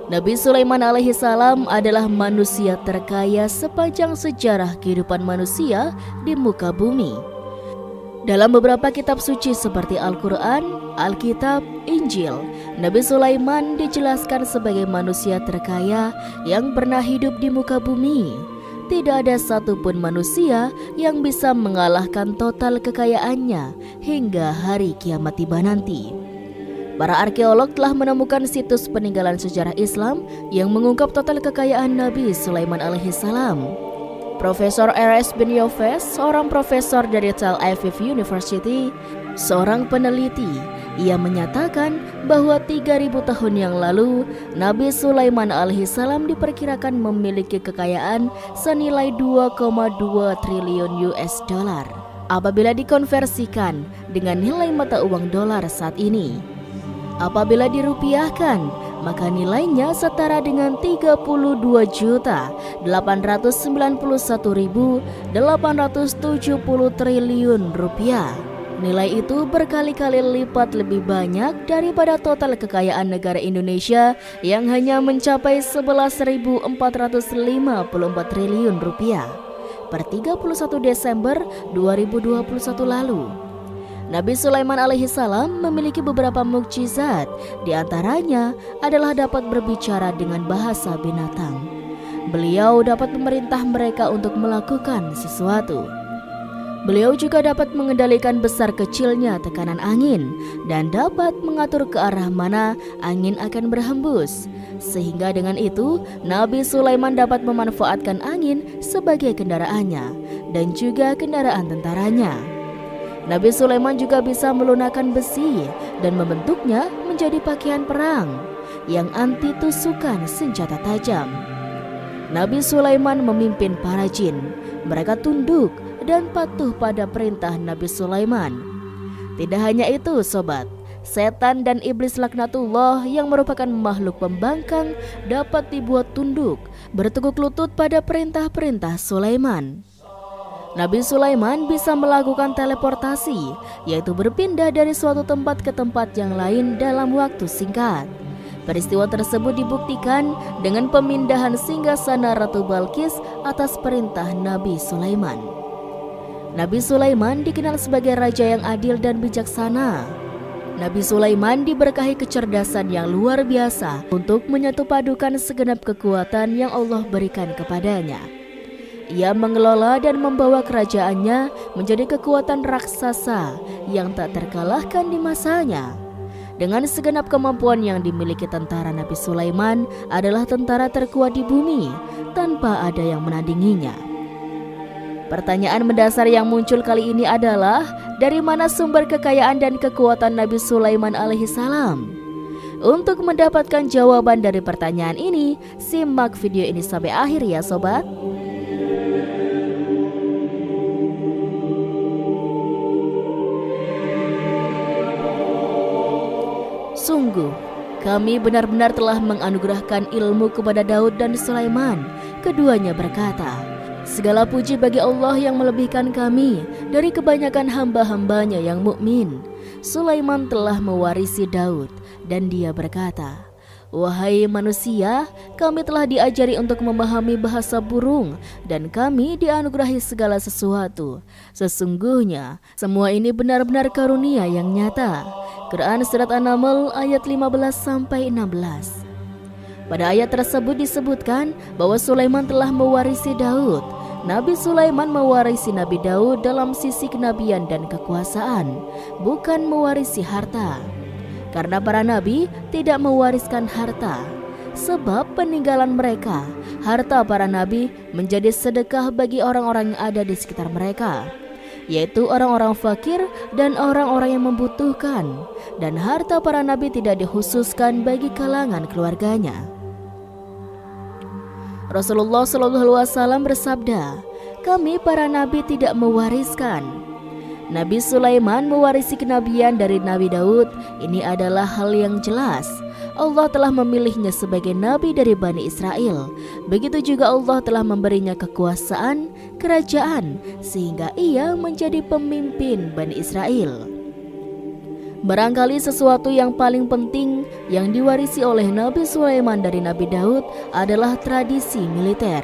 Nabi Sulaiman alaihi salam adalah manusia terkaya sepanjang sejarah kehidupan manusia di muka bumi. Dalam beberapa kitab suci seperti Al-Quran, Alkitab, Injil, Nabi Sulaiman dijelaskan sebagai manusia terkaya yang pernah hidup di muka bumi. Tidak ada satupun manusia yang bisa mengalahkan total kekayaannya hingga hari kiamat tiba nanti. Para arkeolog telah menemukan situs peninggalan sejarah Islam yang mengungkap total kekayaan Nabi Sulaiman alaihi salam. Profesor R.S. bin Yofes, seorang profesor dari Tel Aviv University, seorang peneliti, ia menyatakan bahwa 3.000 tahun yang lalu, Nabi Sulaiman alaihi salam diperkirakan memiliki kekayaan senilai 2,2 triliun US dollar apabila dikonversikan dengan nilai mata uang dolar saat ini. Apabila dirupiahkan, maka nilainya setara dengan 32.891.870 triliun rupiah. Nilai itu berkali-kali lipat lebih banyak daripada total kekayaan negara Indonesia yang hanya mencapai 11.454 triliun rupiah per 31 Desember 2021 lalu. Nabi Sulaiman alaihi salam memiliki beberapa mukjizat, di antaranya adalah dapat berbicara dengan bahasa binatang. Beliau dapat memerintah mereka untuk melakukan sesuatu. Beliau juga dapat mengendalikan besar kecilnya tekanan angin dan dapat mengatur ke arah mana angin akan berhembus. Sehingga dengan itu, Nabi Sulaiman dapat memanfaatkan angin sebagai kendaraannya dan juga kendaraan tentaranya. Nabi Sulaiman juga bisa melunakkan besi dan membentuknya menjadi pakaian perang yang anti tusukan senjata tajam. Nabi Sulaiman memimpin para jin. Mereka tunduk dan patuh pada perintah Nabi Sulaiman. Tidak hanya itu, sobat, setan dan iblis laknatullah yang merupakan makhluk pembangkang dapat dibuat tunduk, bertekuk lutut pada perintah-perintah Sulaiman. Nabi Sulaiman bisa melakukan teleportasi, yaitu berpindah dari suatu tempat ke tempat yang lain dalam waktu singkat. Peristiwa tersebut dibuktikan dengan pemindahan singgasana Ratu Balqis atas perintah Nabi Sulaiman. Nabi Sulaiman dikenal sebagai raja yang adil dan bijaksana. Nabi Sulaiman diberkahi kecerdasan yang luar biasa untuk menyatupadukan segenap kekuatan yang Allah berikan kepadanya. Ia mengelola dan membawa kerajaannya menjadi kekuatan raksasa yang tak terkalahkan di masanya. Dengan segenap kemampuan yang dimiliki tentara, Nabi Sulaiman adalah tentara terkuat di bumi tanpa ada yang menandinginya. Pertanyaan mendasar yang muncul kali ini adalah, dari mana sumber kekayaan dan kekuatan Nabi Sulaiman alaihi salam? Untuk mendapatkan jawaban dari pertanyaan ini, simak video ini sampai akhir ya sobat. Sungguh, kami benar-benar telah menganugerahkan ilmu kepada Daud dan Sulaiman. Keduanya berkata, segala puji bagi Allah yang melebihkan kami dari kebanyakan hamba-hambanya yang mukmin. Sulaiman telah mewarisi Daud dan dia berkata, wahai manusia, kami telah diajari untuk memahami bahasa burung dan kami dianugerahi segala sesuatu. Sesungguhnya, semua ini benar-benar karunia yang nyata. Quran Surat An-Naml ayat 15-16. Pada ayat tersebut disebutkan bahwa Sulaiman telah mewarisi Daud. Nabi Sulaiman mewarisi Nabi Daud dalam sisi kenabian dan kekuasaan, bukan mewarisi harta. Karena para nabi tidak mewariskan harta, sebab peninggalan mereka, harta para nabi menjadi sedekah bagi orang-orang yang ada di sekitar mereka, yaitu orang-orang fakir dan orang-orang yang membutuhkan, dan harta para nabi tidak dikhususkan bagi kalangan keluarganya. Rasulullah SAW bersabda, kami para nabi tidak mewariskan. Nabi Sulaiman mewarisi kenabian dari Nabi Daud. Ini adalah hal yang jelas. Allah telah memilihnya sebagai nabi dari Bani Israel. Begitu juga Allah telah memberinya kekuasaan, kerajaan, sehingga ia menjadi pemimpin Bani Israel. Barangkali sesuatu yang paling penting yang diwarisi oleh Nabi Sulaiman dari Nabi Daud adalah tradisi militer.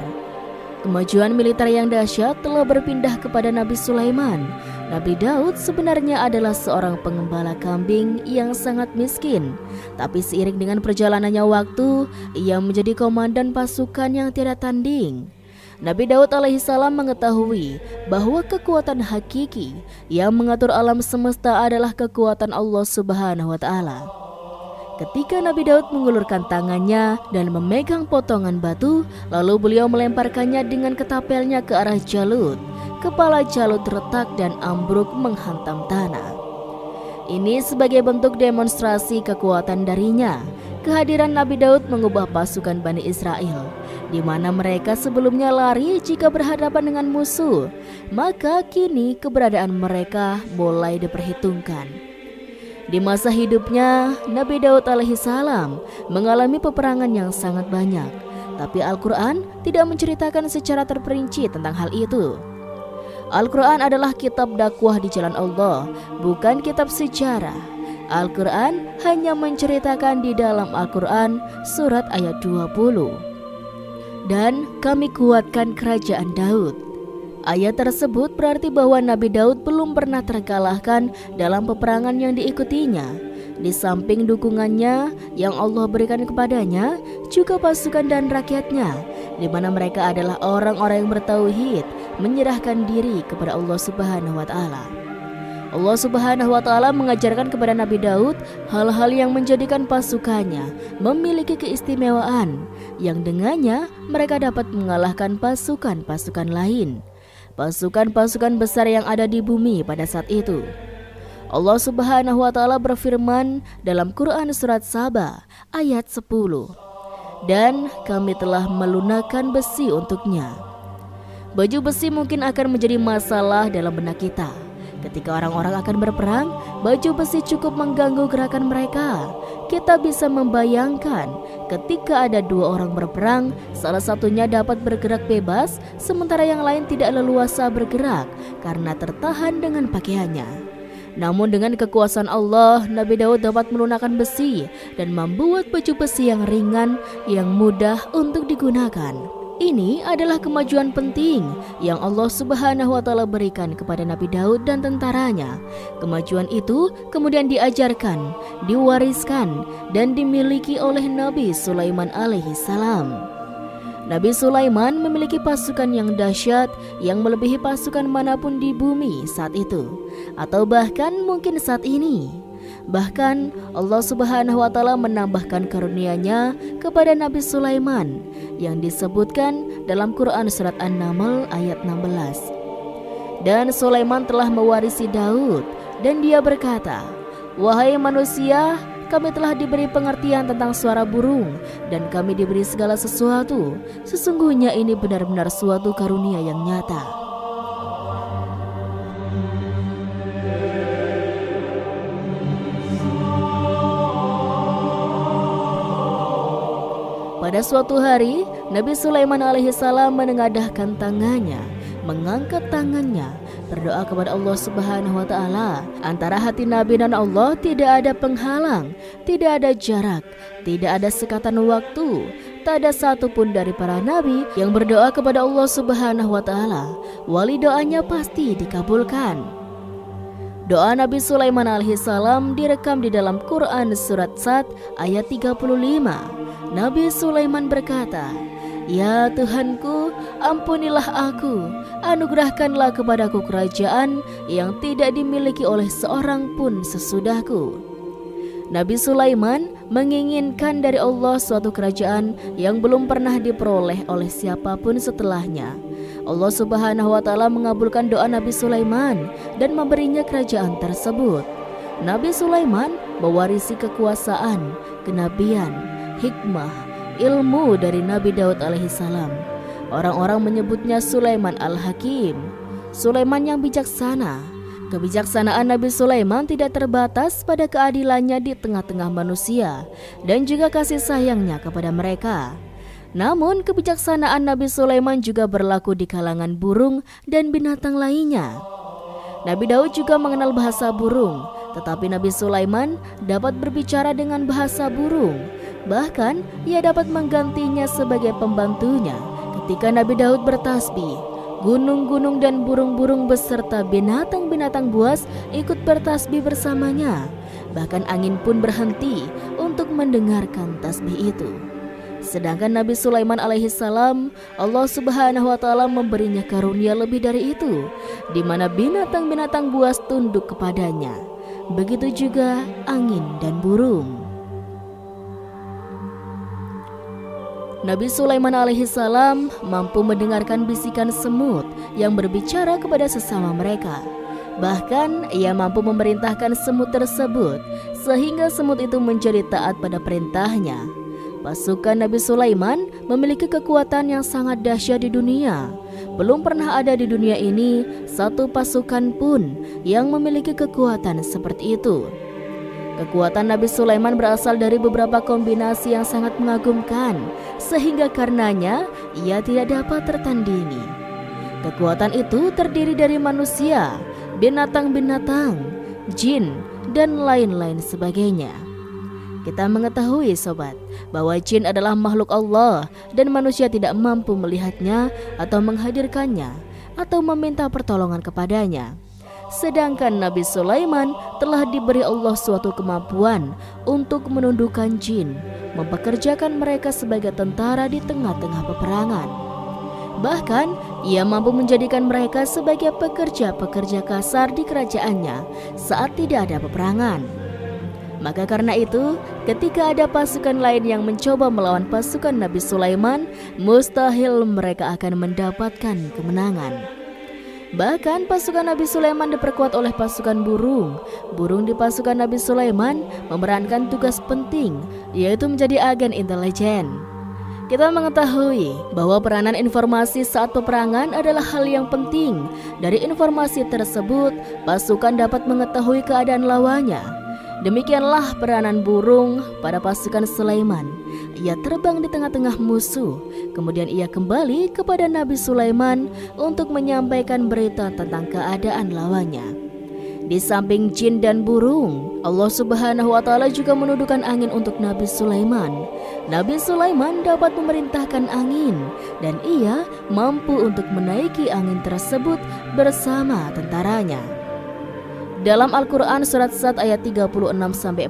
Kemajuan militer yang dahsyat telah berpindah kepada Nabi Sulaiman. Nabi Daud sebenarnya adalah seorang pengembala kambing yang sangat miskin. Tapi seiring dengan perjalanannya waktu, ia menjadi komandan pasukan yang tiada tanding. Nabi Daud alaihissalam mengetahui bahwa kekuatan hakiki yang mengatur alam semesta adalah kekuatan Allah Subhanahu wa Ta'ala. Ketika Nabi Daud mengulurkan tangannya dan memegang potongan batu, lalu beliau melemparkannya dengan ketapelnya ke arah Jalut. Kepala Jalut retak dan ambruk menghantam tanah. Ini sebagai bentuk demonstrasi kekuatan darinya. Kehadiran Nabi Daud mengubah pasukan Bani Israel, di mana mereka sebelumnya lari jika berhadapan dengan musuh, maka kini keberadaan mereka mulai diperhitungkan. Di masa hidupnya, Nabi Daud alaihissalam mengalami peperangan yang sangat banyak, tapi Al-Quran tidak menceritakan secara terperinci tentang hal itu. Al-Quran adalah kitab dakwah di jalan Allah, bukan kitab sejarah. Al-Quran hanya menceritakan di dalam Al-Quran surat ayat 20. Dan kami kuatkan kerajaan Daud. Ayat tersebut berarti bahwa Nabi Daud belum pernah terkalahkan dalam peperangan yang diikutinya. Di samping dukungannya yang Allah berikan kepadanya, juga pasukan dan rakyatnya, di mana mereka adalah orang-orang yang bertauhid, menyerahkan diri kepada Allah Subhanahu wa Ta'ala. Allah Subhanahu wa Ta'ala mengajarkan kepada Nabi Daud hal-hal yang menjadikan pasukannya memiliki keistimewaan, yang dengannya mereka dapat mengalahkan pasukan-pasukan lain, pasukan-pasukan besar yang ada di bumi pada saat itu. Allah Subhanahu wa Ta'ala berfirman dalam Quran surat Saba ayat 10, dan kami telah melunakkan besi untuknya. Baju besi mungkin akan menjadi masalah dalam benak kita. Ketika orang-orang akan berperang, baju besi cukup mengganggu gerakan mereka. Kita bisa membayangkan ketika ada dua orang berperang, salah satunya dapat bergerak bebas, sementara yang lain tidak leluasa bergerak karena tertahan dengan pakaiannya. Namun dengan kekuasaan Allah, Nabi Daud dapat melunakkan besi dan membuat baju besi yang ringan, yang mudah untuk digunakan. Ini adalah kemajuan penting yang Allah Subhanahu wa Ta'ala berikan kepada Nabi Daud dan tentaranya. Kemajuan itu kemudian diajarkan, diwariskan, dan dimiliki oleh Nabi Sulaiman alaihissalam. Nabi Sulaiman memiliki pasukan yang dahsyat yang melebihi pasukan manapun di bumi saat itu, atau bahkan mungkin saat ini. Bahkan Allah Subhanahu wa Ta'ala menambahkan karunia-Nya kepada Nabi Sulaiman yang disebutkan dalam Quran surat An-Naml ayat 16. Dan Sulaiman telah mewarisi Daud, dan dia berkata, "Wahai manusia, kami telah diberi pengertian tentang suara burung, dan kami diberi segala sesuatu. Sesungguhnya ini benar-benar suatu karunia yang nyata." Pada suatu hari, Nabi Sulaiman alaihissalam menengadahkan tangannya, mengangkat tangannya, berdoa kepada Allah Subhanahu wa Ta'ala. Antara hati Nabi dan Allah tidak ada penghalang, tidak ada jarak, tidak ada sekatan waktu. Tak ada satupun dari para nabi yang berdoa kepada Allah Subhanahu wa Ta'ala, wali doanya pasti dikabulkan. Doa Nabi Sulaiman alaihissalam direkam di dalam Quran surat Sad ayat 35. Nabi Sulaiman berkata, "Ya Tuhanku, ampunilah aku, anugerahkanlah kepadaku kerajaan yang tidak dimiliki oleh seorang pun sesudahku." Nabi Sulaiman menginginkan dari Allah suatu kerajaan yang belum pernah diperoleh oleh siapapun setelahnya. Allah Subhanahu wa Ta'ala mengabulkan doa Nabi Sulaiman dan memberinya kerajaan tersebut. Nabi Sulaiman mewarisi kekuasaan, kenabian, hikmah, ilmu dari Nabi Daud alaihissalam. Orang-orang menyebutnya Sulaiman al-Hakim, Sulaiman yang bijaksana. Kebijaksanaan Nabi Sulaiman tidak terbatas pada keadilannya di tengah-tengah manusia dan juga kasih sayangnya kepada mereka. Namun kebijaksanaan Nabi Sulaiman juga berlaku di kalangan burung dan binatang lainnya. Nabi Daud juga mengenal bahasa burung. Tetapi Nabi Sulaiman dapat berbicara dengan bahasa burung. Bahkan ia dapat menggantinya sebagai pembantunya. Ketika Nabi Daud bertasbih, gunung-gunung dan burung-burung beserta binatang-binatang buas ikut bertasbih bersamanya. Bahkan angin pun berhenti untuk mendengarkan tasbih itu. Sedangkan Nabi Sulaiman alaihissalam, Allah subhanahu wa ta'ala memberinya karunia lebih dari itu, di mana binatang-binatang buas tunduk kepadanya. Begitu juga angin dan burung. Nabi Sulaiman alaihissalam mampu mendengarkan bisikan semut yang berbicara kepada sesama mereka. Bahkan ia mampu memerintahkan semut tersebut sehingga semut itu menjadi taat pada perintahnya. Pasukan Nabi Sulaiman memiliki kekuatan yang sangat dahsyat di dunia. Belum pernah ada di dunia ini satu pasukan pun yang memiliki kekuatan seperti itu. Kekuatan Nabi Sulaiman berasal dari beberapa kombinasi yang sangat mengagumkan, sehingga karenanya ia tidak dapat tertandingi. Kekuatan itu terdiri dari manusia, binatang-binatang, jin, dan lain-lain sebagainya. Kita mengetahui sobat, bahwa jin adalah makhluk Allah dan manusia tidak mampu melihatnya atau menghadirkannya atau meminta pertolongan kepadanya. Sedangkan Nabi Sulaiman telah diberi Allah suatu kemampuan untuk menundukkan jin, mempekerjakan mereka sebagai tentara di tengah-tengah peperangan. Bahkan ia mampu menjadikan mereka sebagai pekerja-pekerja kasar di kerajaannya saat tidak ada peperangan. Maka karena itu, ketika ada pasukan lain yang mencoba melawan pasukan Nabi Sulaiman, mustahil mereka akan mendapatkan kemenangan. Bahkan pasukan Nabi Sulaiman diperkuat oleh pasukan burung. Burung di pasukan Nabi Sulaiman memerankan tugas penting, yaitu menjadi agen intelijen. Kita mengetahui bahwa peranan informasi saat peperangan adalah hal yang penting. Dari informasi tersebut, pasukan dapat mengetahui keadaan lawannya. Demikianlah peranan burung pada pasukan Sulaiman. Ia terbang di tengah-tengah musuh. Kemudian ia kembali kepada Nabi Sulaiman untuk menyampaikan berita tentang keadaan lawannya. Di samping jin dan burung, Allah subhanahu wa ta'ala juga menundukkan angin untuk Nabi Sulaiman. Nabi Sulaiman dapat memerintahkan angin, dan ia mampu untuk menaiki angin tersebut bersama tentaranya. Dalam Al-Quran surat Sad ayat 36-40,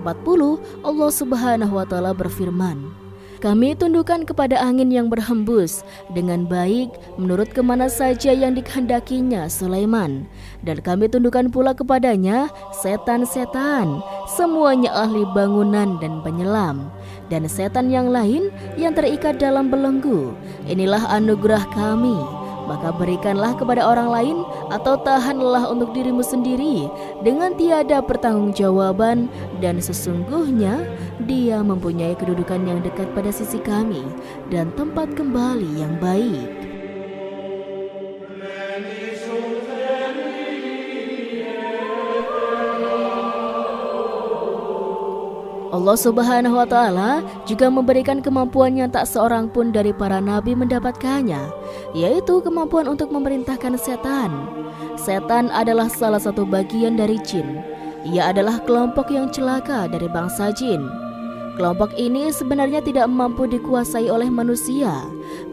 Allah subhanahu wa ta'ala berfirman, "Kami tundukkan kepada angin yang berhembus dengan baik menurut kemana saja yang dikehendakinya Sulaiman. Dan kami tundukkan pula kepadanya setan-setan, semuanya ahli bangunan dan penyelam, dan setan yang lain yang terikat dalam belenggu. Inilah anugerah kami. Maka berikanlah kepada orang lain atau tahanlah untuk dirimu sendiri dengan tiada pertanggungjawaban, dan sesungguhnya dia mempunyai kedudukan yang dekat pada sisi kami dan tempat kembali yang baik." Allah subhanahu wa ta'ala juga memberikan kemampuan yang tak seorang pun dari para nabi mendapatkannya, yaitu kemampuan untuk memerintahkan setan. Setan adalah salah satu bagian dari jin. Ia adalah kelompok yang celaka dari bangsa jin. Kelompok ini sebenarnya tidak mampu dikuasai oleh manusia.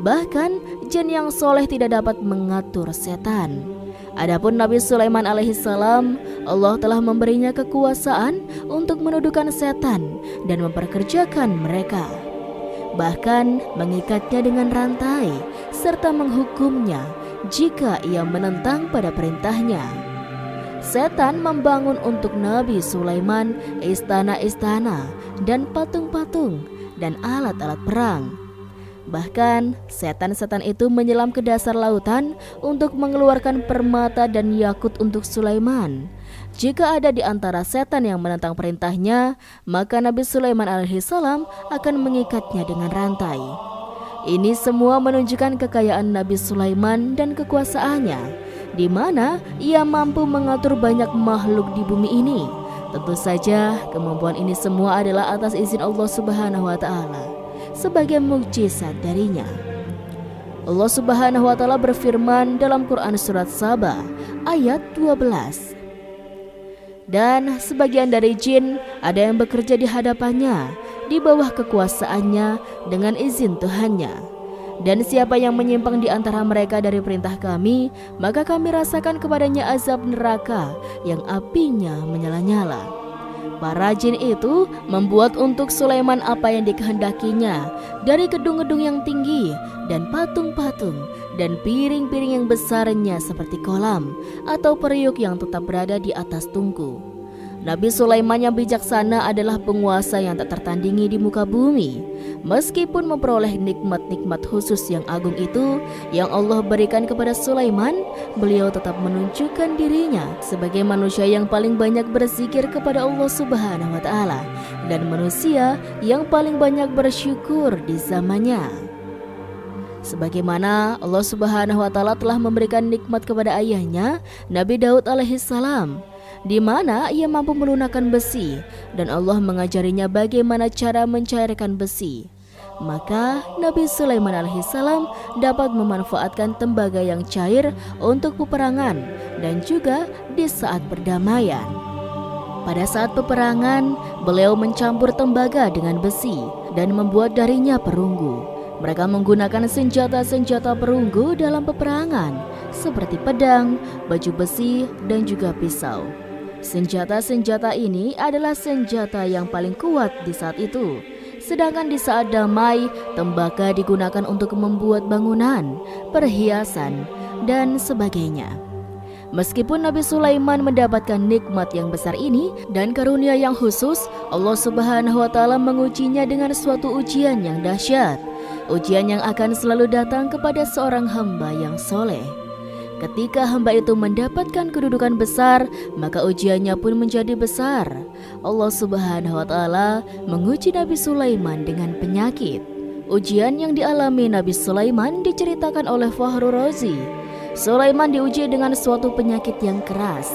Bahkan jin yang soleh tidak dapat mengatur setan. Adapun Nabi Sulaiman alaihissalam, Allah telah memberinya kekuasaan untuk menundukkan setan dan memperkerjakan mereka. Bahkan mengikatnya dengan rantai serta menghukumnya jika ia menentang pada perintahnya. Setan membangun untuk Nabi Sulaiman istana-istana dan patung-patung dan alat-alat perang. Bahkan setan-setan itu menyelam ke dasar lautan untuk mengeluarkan permata dan yakut untuk Sulaiman. Jika ada di antara setan yang menentang perintahnya, maka Nabi Sulaiman alaihissalam akan mengikatnya dengan rantai. Ini semua menunjukkan kekayaan Nabi Sulaiman dan kekuasaannya, di mana ia mampu mengatur banyak makhluk di bumi ini. Tentu saja kemampuan ini semua adalah atas izin Allah subhanahu wa ta'ala sebagai mukjizat darinya. Allah subhanahu wa ta'ala berfirman dalam Quran surat Saba ayat 12, Dan sebagian dari jin ada yang bekerja di hadapannya, di bawah kekuasaannya dengan izin Tuhannya. Dan siapa yang menyimpang di antara mereka dari perintah kami, maka kami rasakan kepadanya azab neraka yang apinya menyala-nyala. Para jin itu membuat untuk Sulaiman apa yang dikehendakinya, dari gedung-gedung yang tinggi dan patung-patung dan piring-piring yang besarnya seperti kolam atau periuk yang tetap berada di atas tungku. Nabi Sulaiman yang bijaksana adalah penguasa yang tak tertandingi di muka bumi. Meskipun memperoleh nikmat-nikmat khusus yang agung itu yang Allah berikan kepada Sulaiman, beliau tetap menunjukkan dirinya sebagai manusia yang paling banyak berzikir kepada Allah Subhanahu wa Ta'ala dan manusia yang paling banyak bersyukur di zamannya. Sebagaimana Allah Subhanahu wa Ta'ala telah memberikan nikmat kepada ayahnya Nabi Daud alaihissalam, di mana ia mampu melunakkan besi dan Allah mengajarinya bagaimana cara mencairkan besi. Maka Nabi Sulaiman alaihissalam dapat memanfaatkan tembaga yang cair untuk peperangan dan juga di saat perdamaian. Pada saat peperangan, beliau mencampur tembaga dengan besi dan membuat darinya perunggu. Mereka menggunakan senjata-senjata perunggu dalam peperangan seperti pedang, baju besi, dan juga pisau. Senjata-senjata ini adalah senjata yang paling kuat di saat itu. Sedangkan di saat damai, tembaga digunakan untuk membuat bangunan, perhiasan, dan sebagainya. Meskipun Nabi Sulaiman mendapatkan nikmat yang besar ini dan karunia yang khusus, Allah Subhanahu wa Ta'ala mengujinya dengan suatu ujian yang dahsyat. Ujian yang akan selalu datang kepada seorang hamba yang soleh. Ketika hamba itu mendapatkan kedudukan besar, maka ujiannya pun menjadi besar. Allah Subhanahu wa Ta'ala menguji Nabi Sulaiman dengan penyakit. Ujian yang dialami Nabi Sulaiman diceritakan oleh Fahru Razi. Sulaiman diuji dengan suatu penyakit yang keras,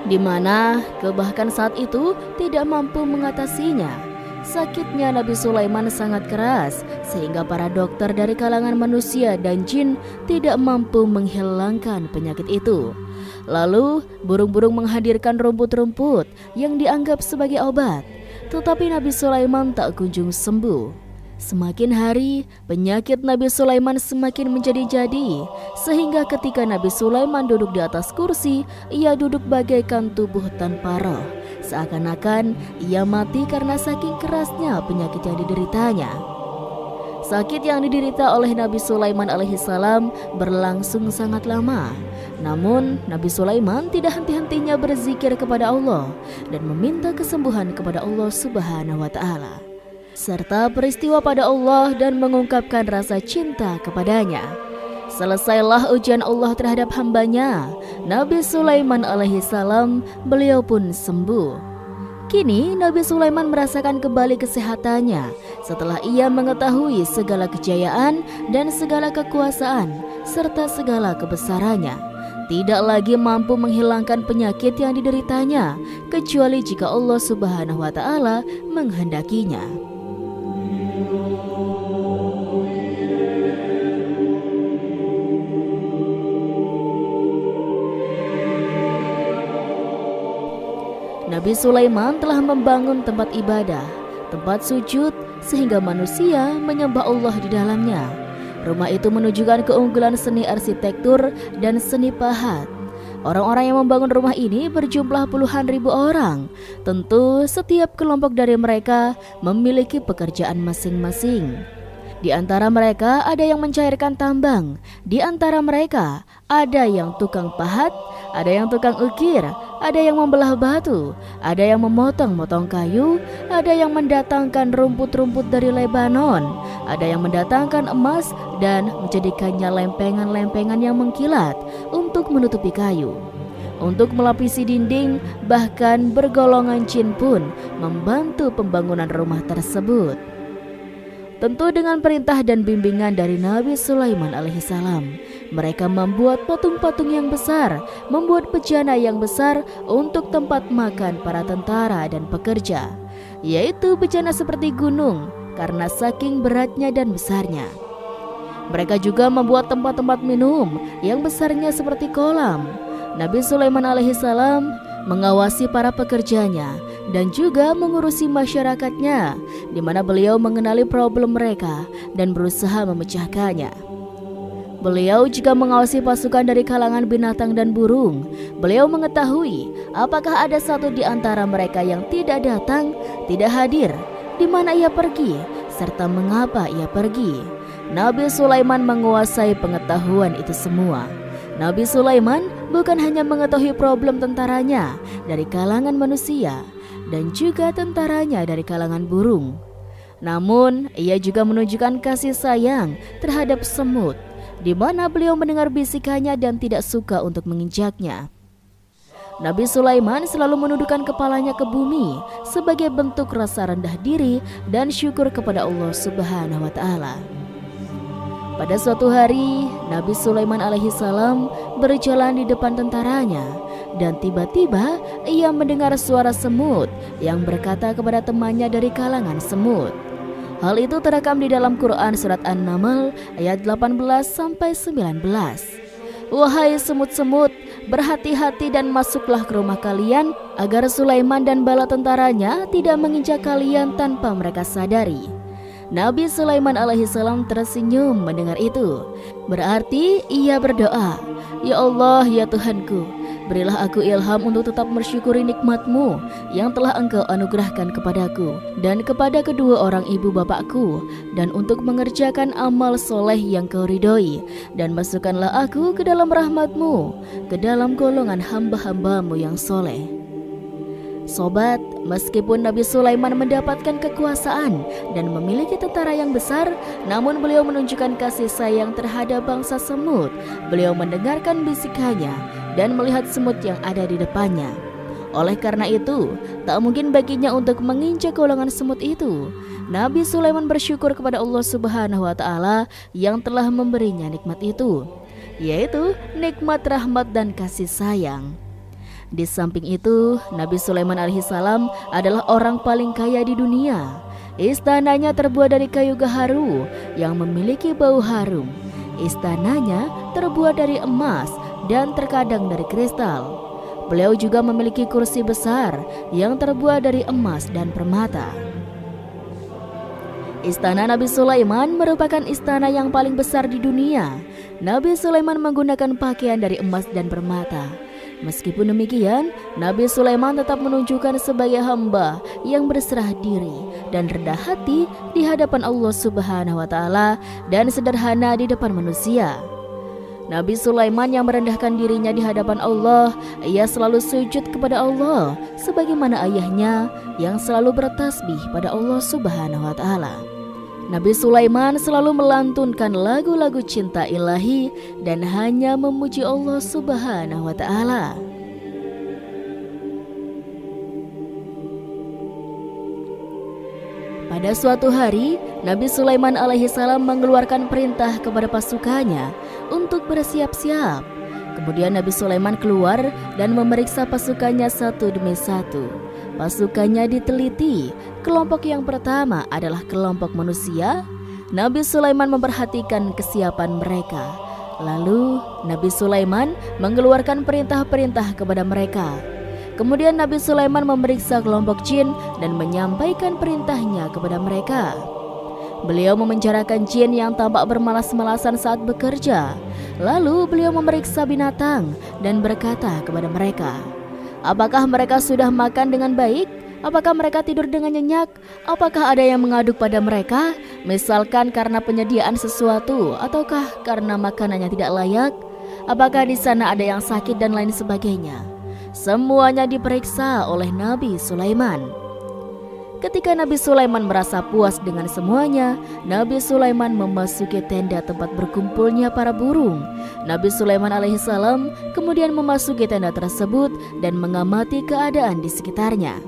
di mana bahkan saat itu tidak mampu mengatasinya. Sakitnya Nabi Sulaiman sangat keras sehingga para dokter dari kalangan manusia dan jin tidak mampu menghilangkan penyakit itu. Lalu burung-burung menghadirkan rumput-rumput yang dianggap sebagai obat, tetapi Nabi Sulaiman tak kunjung sembuh. Semakin hari, penyakit Nabi Sulaiman semakin menjadi-jadi, sehingga ketika Nabi Sulaiman duduk di atas kursi, ia duduk bagaikan tubuh tanpa roh. Seakan-akan ia mati karena saking kerasnya penyakit yang dideritanya. Sakit yang diderita oleh Nabi Sulaiman alaihissalam berlangsung sangat lama. Namun Nabi Sulaiman tidak henti-hentinya berzikir kepada Allah dan meminta kesembuhan kepada Allah Subhanahu wa Ta'ala, serta peristiwa pada Allah dan mengungkapkan rasa cinta kepadanya. Selesailah ujian Allah terhadap hambanya, Nabi Sulaiman alaihissalam, beliau pun sembuh. Kini Nabi Sulaiman merasakan kembali kesehatannya setelah ia mengetahui segala kejayaan dan segala kekuasaan serta segala kebesarannya. Tidak lagi mampu menghilangkan penyakit yang dideritanya kecuali jika Allah Subhanahu wa Ta'ala menghendakinya. Nabi Sulaiman telah membangun tempat ibadah, tempat sujud, sehingga manusia menyembah Allah di dalamnya. Rumah itu menunjukkan keunggulan seni arsitektur dan seni pahat. Orang-orang yang membangun rumah ini berjumlah puluhan ribu orang. Tentu setiap kelompok dari mereka memiliki pekerjaan masing-masing. Di antara mereka ada yang mencairkan tambang, di antara mereka ada yang tukang pahat, ada yang tukang ukir, ada yang membelah batu, ada yang memotong-motong kayu, ada yang mendatangkan rumput-rumput dari Lebanon, ada yang mendatangkan emas dan menjadikannya lempengan-lempengan yang mengkilat untuk menutupi kayu. Untuk melapisi dinding, bahkan bergolongan jin pun membantu pembangunan rumah tersebut. Tentu dengan perintah dan bimbingan dari Nabi Sulaiman alaihissalam, mereka membuat patung-patung yang besar, membuat bejana yang besar untuk tempat makan para tentara dan pekerja, yaitu bejana seperti gunung karena saking beratnya dan besarnya. Mereka juga membuat tempat-tempat minum yang besarnya seperti kolam. Nabi Sulaiman alaihissalam mengawasi para pekerjanya, dan juga mengurusi masyarakatnya, di mana beliau mengenali problem mereka dan berusaha memecahkannya. Beliau juga mengawasi pasukan dari kalangan binatang dan burung. Beliau mengetahui apakah ada satu di antara mereka yang tidak datang, tidak hadir, di mana ia pergi, serta mengapa ia pergi. Nabi Sulaiman menguasai pengetahuan itu semua. Nabi Sulaiman bukan hanya mengetahui problem tentaranya dari kalangan manusia dan juga tentaranya dari kalangan burung, namun ia juga menunjukkan kasih sayang terhadap semut, di mana beliau mendengar bisikannya dan tidak suka untuk menginjaknya. Nabi Sulaiman selalu menundukkan kepalanya ke bumi sebagai bentuk rasa rendah diri dan syukur kepada Allah Subhanahu wa Ta'ala. Pada suatu hari, Nabi Sulaiman alaihissalam berjalan di depan tentaranya, dan tiba-tiba ia mendengar suara semut yang berkata kepada temannya dari kalangan semut. Hal itu terekam di dalam Quran surat An-Naml ayat 18-19. Wahai semut-semut, berhati-hati dan masuklah ke rumah kalian agar Sulaiman dan bala tentaranya tidak menginjak kalian tanpa mereka sadari. Nabi Sulaiman alaihissalam tersenyum mendengar itu. Berarti ia berdoa, "Ya Allah, ya Tuhanku, berilah aku ilham untuk tetap bersyukuri nikmat-Mu yang telah Engkau anugerahkan kepadaku dan kepada kedua orang ibu bapakku, dan untuk mengerjakan amal soleh yang Kau ridhoi, dan masukkanlah aku ke dalam rahmat-Mu, ke dalam golongan hamba-hamba-Mu yang soleh." Sobat, meskipun Nabi Sulaiman mendapatkan kekuasaan dan memiliki tentara yang besar, namun beliau menunjukkan kasih sayang terhadap bangsa semut. Beliau mendengarkan bisikannya dan melihat semut yang ada di depannya. Oleh karena itu, tak mungkin baginya untuk menginjak golongan semut itu. Nabi Sulaiman bersyukur kepada Allah Subhanahu wa Ta'ala yang telah memberinya nikmat itu, yaitu nikmat rahmat dan kasih sayang. Di samping itu, Nabi Sulaiman alaihissalam adalah orang paling kaya di dunia. Istananya terbuat dari kayu gaharu yang memiliki bau harum. Istananya terbuat dari emas dan terkadang dari kristal. Beliau juga memiliki kursi besar yang terbuat dari emas dan permata. Istana Nabi Sulaiman merupakan istana yang paling besar di dunia. Nabi Sulaiman menggunakan pakaian dari emas dan permata. Meskipun demikian, Nabi Sulaiman tetap menunjukkan sebagai hamba yang berserah diri dan rendah hati di hadapan Allah Subhanahu wa Ta'ala dan sederhana di depan manusia. Nabi Sulaiman yang merendahkan dirinya di hadapan Allah, ia selalu sujud kepada Allah sebagaimana ayahnya yang selalu bertasbih pada Allah Subhanahu wa Ta'ala. Nabi Sulaiman selalu melantunkan lagu-lagu cinta ilahi dan hanya memuji Allah Subhanahu wa Ta'ala. Pada suatu hari, Nabi Sulaiman alaihissalam mengeluarkan perintah kepada pasukannya untuk bersiap-siap. Kemudian Nabi Sulaiman keluar dan memeriksa pasukannya satu demi satu. Pasukannya diteliti. Kelompok yang pertama adalah kelompok manusia. Nabi Sulaiman memperhatikan kesiapan mereka. Lalu Nabi Sulaiman mengeluarkan perintah-perintah kepada mereka. Kemudian Nabi Sulaiman memeriksa kelompok jin dan menyampaikan perintahnya kepada mereka. Beliau memenjarakan jin yang tampak bermalas-malasan saat bekerja. Lalu beliau memeriksa binatang dan berkata kepada mereka, apakah mereka sudah makan dengan baik? Apakah mereka tidur dengan nyenyak? Apakah ada yang mengaduk pada mereka? Misalkan karena penyediaan sesuatu, ataukah karena makanannya tidak layak? Apakah di sana ada yang sakit dan lain sebagainya? Semuanya diperiksa oleh Nabi Sulaiman. Ketika Nabi Sulaiman merasa puas dengan semuanya, Nabi Sulaiman memasuki tenda tempat berkumpulnya para burung. Nabi Sulaiman alaihissalam kemudian memasuki tenda tersebut dan mengamati keadaan di sekitarnya,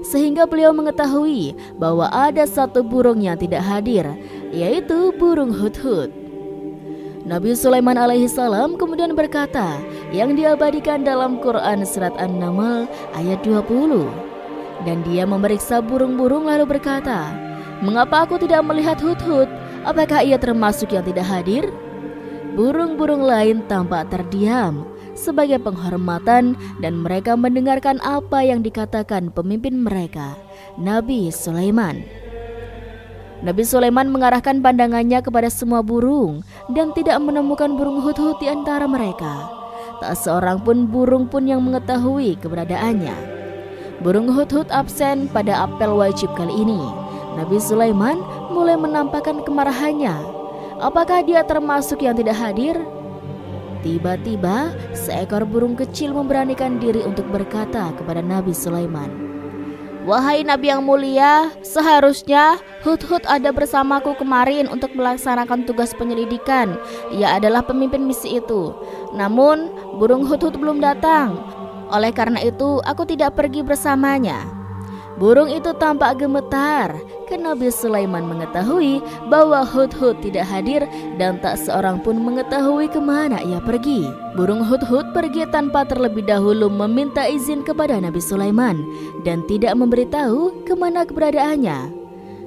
sehingga beliau mengetahui bahwa ada satu burung yang tidak hadir, yaitu burung hudhud. Nabi Sulaiman alaihissalam kemudian berkata yang diabadikan dalam Quran surat An-Naml ayat 20. Dan dia memeriksa burung-burung lalu berkata, mengapa aku tidak melihat hudhud? Apakah ia termasuk yang tidak hadir? Burung-burung lain tampak terdiam. sebagai penghormatan dan mereka mendengarkan apa yang dikatakan pemimpin mereka, Nabi Sulaiman. Nabi Sulaiman mengarahkan pandangannya kepada semua burung dan tidak menemukan burung hudhud di antara mereka. Tak seorang pun burung pun yang mengetahui keberadaannya. Burung hudhud absen pada apel wajib kali ini. Nabi Sulaiman mulai menampakkan kemarahannya. Apakah dia termasuk yang tidak hadir? Tiba-tiba seekor burung kecil memberanikan diri untuk berkata kepada Nabi Sulaiman, "Wahai Nabi yang mulia, seharusnya hudhud ada bersamaku kemarin untuk melaksanakan tugas penyelidikan. Ia adalah pemimpin misi itu. Namun burung hudhud belum datang. Oleh karena itu aku tidak pergi bersamanya." Burung itu tampak gemetar karena Nabi Sulaiman mengetahui bahwa hudhud tidak hadir dan tak seorang pun mengetahui kemana ia pergi. Burung hudhud pergi tanpa terlebih dahulu meminta izin kepada Nabi Sulaiman dan tidak memberitahu kemana keberadaannya.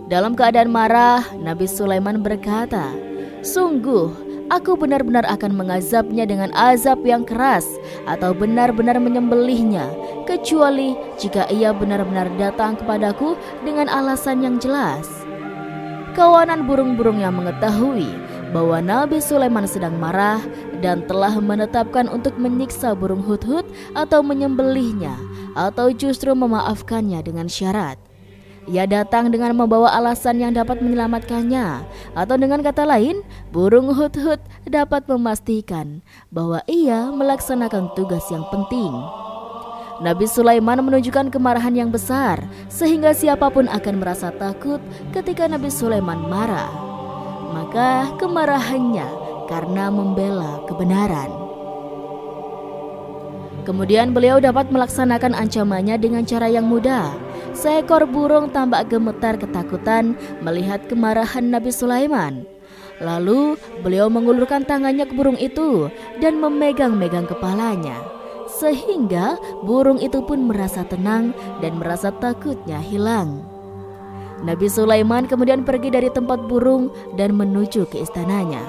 Dalam keadaan marah, Nabi Sulaiman berkata, "Sungguh, aku benar-benar akan mengazabnya dengan azab yang keras atau benar-benar menyembelihnya, kecuali jika ia benar-benar datang kepadaku dengan alasan yang jelas." Kawanan burung-burung yang mengetahui bahwa Nabi Sulaiman sedang marah dan telah menetapkan untuk menyiksa burung hudhud atau menyembelihnya atau justru memaafkannya dengan syarat. Ia datang dengan membawa alasan yang dapat menyelamatkannya, atau dengan kata lain, burung hudhud dapat memastikan bahwa ia melaksanakan tugas yang penting. Nabi Sulaiman menunjukkan kemarahan yang besar sehingga siapapun akan merasa takut ketika Nabi Sulaiman marah. Maka kemarahannya karena membela kebenaran. Kemudian beliau dapat melaksanakan ancamannya dengan cara yang mudah. Seekor burung tampak gemetar ketakutan melihat kemarahan Nabi Sulaiman. Lalu beliau mengulurkan tangannya ke burung itu dan memegang-megang kepalanya, sehingga burung itu pun merasa tenang dan merasa takutnya hilang. Nabi Sulaiman kemudian pergi dari tempat burung dan menuju ke istananya.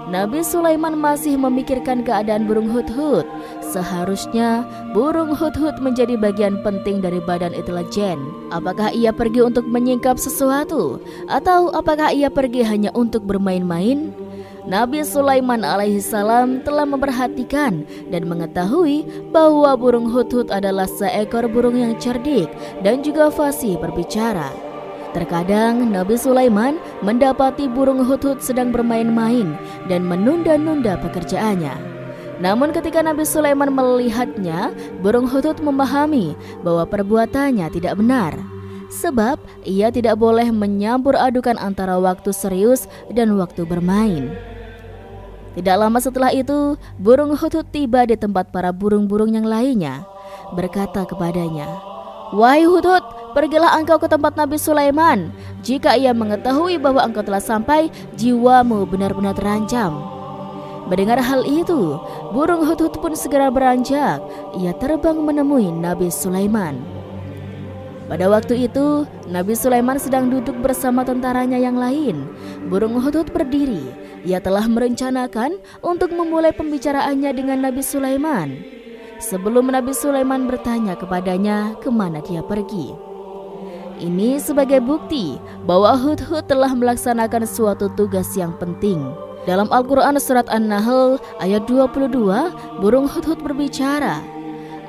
Nabi Sulaiman masih memikirkan keadaan burung hudhud. Seharusnya burung hudhud menjadi bagian penting dari badan intelijen. Apakah ia pergi untuk menyingkap sesuatu, atau apakah ia pergi hanya untuk bermain-main? Nabi Sulaiman alaihissalam telah memperhatikan dan mengetahui bahwa burung hudhud adalah seekor burung yang cerdik dan juga fasih berbicara. Terkadang Nabi Sulaiman mendapati burung hudhud sedang bermain-main dan menunda-nunda pekerjaannya. Namun ketika Nabi Sulaiman melihatnya, burung hudhud memahami bahwa perbuatannya tidak benar. Sebab ia tidak boleh menyampur adukan antara waktu serius dan waktu bermain. Tidak lama setelah itu, burung hudhud tiba di tempat para burung-burung yang lainnya, berkata kepadanya, "Wahai hudhud, pergilah engkau ke tempat Nabi Sulaiman. Jika ia mengetahui bahwa engkau telah sampai, jiwamu benar-benar terancam." Mendengar hal itu, burung hudhud pun segera beranjak. Ia terbang menemui Nabi Sulaiman. Pada waktu itu, Nabi Sulaiman sedang duduk bersama tentaranya yang lain. Burung hudhud berdiri. Ia telah merencanakan untuk memulai pembicaraannya dengan Nabi Sulaiman sebelum Nabi Sulaiman bertanya kepadanya kemana dia pergi. Ini sebagai bukti bahwa hudhud telah melaksanakan suatu tugas yang penting. Dalam Al-Quran surat An-Nahl ayat 22, burung hudhud berbicara,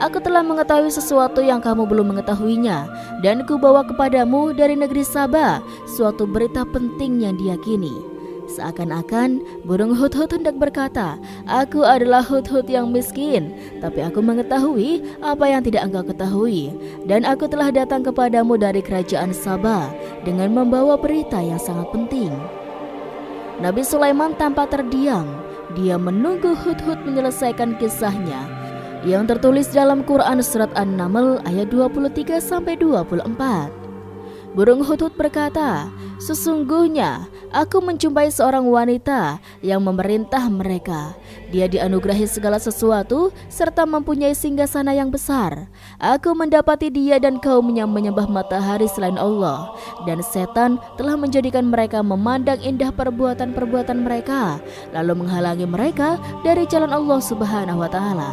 "Aku telah mengetahui sesuatu yang kamu belum mengetahuinya, dan kubawa kepadamu dari negeri Saba suatu berita penting yang diyakini." Seakan-akan burung hudhud hendak berkata, "Aku adalah hudhud yang miskin, tapi aku mengetahui apa yang tidak engkau ketahui, dan aku telah datang kepadamu dari kerajaan Saba dengan membawa berita yang sangat penting." Nabi Sulaiman tampak terdiam. Dia menunggu hudhud menyelesaikan kisahnya yang tertulis dalam Quran surat An-Naml ayat 23-24. Burung hudhud berkata, "Sesungguhnya aku menjumpai seorang wanita yang memerintah mereka. Dia dianugerahi segala sesuatu serta mempunyai singgasana yang besar. Aku mendapati dia dan kaumnya menyembah matahari selain Allah, dan setan telah menjadikan mereka memandang indah perbuatan-perbuatan mereka, lalu menghalangi mereka dari jalan Allah Subhanahu wa Ta'ala,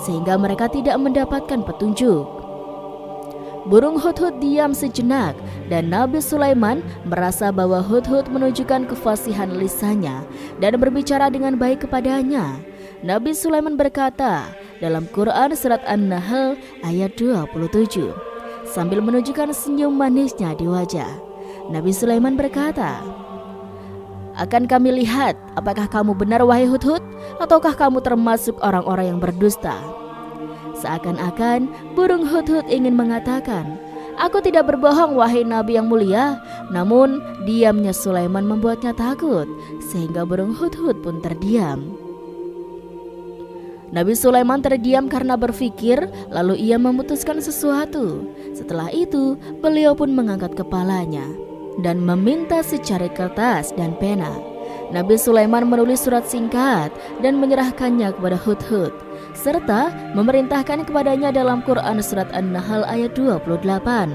sehingga mereka tidak mendapatkan petunjuk. Burung hudhud diam sejenak, dan Nabi Sulaiman merasa bahwa hudhud menunjukkan kefasihan lisannya dan berbicara dengan baik kepadanya. Nabi Sulaiman berkata dalam Quran surat An-Nahl ayat 27 sambil menunjukkan senyum manisnya di wajah. Nabi Sulaiman berkata, "Akan kami lihat apakah kamu benar wahai hudhud, ataukah kamu termasuk orang-orang yang berdusta." Seakan-akan burung hudhud ingin mengatakan, "Aku tidak berbohong wahai Nabi yang mulia." Namun diamnya Sulaiman membuatnya takut, sehingga burung hudhud pun terdiam. Nabi Sulaiman terdiam karena berpikir, lalu ia memutuskan sesuatu. Setelah itu beliau pun mengangkat kepalanya dan meminta secari kertas dan pena. Nabi Sulaiman menulis surat singkat dan menyerahkannya kepada hudhud, serta memerintahkan kepadanya dalam Quran surat An-Nahl ayat 28,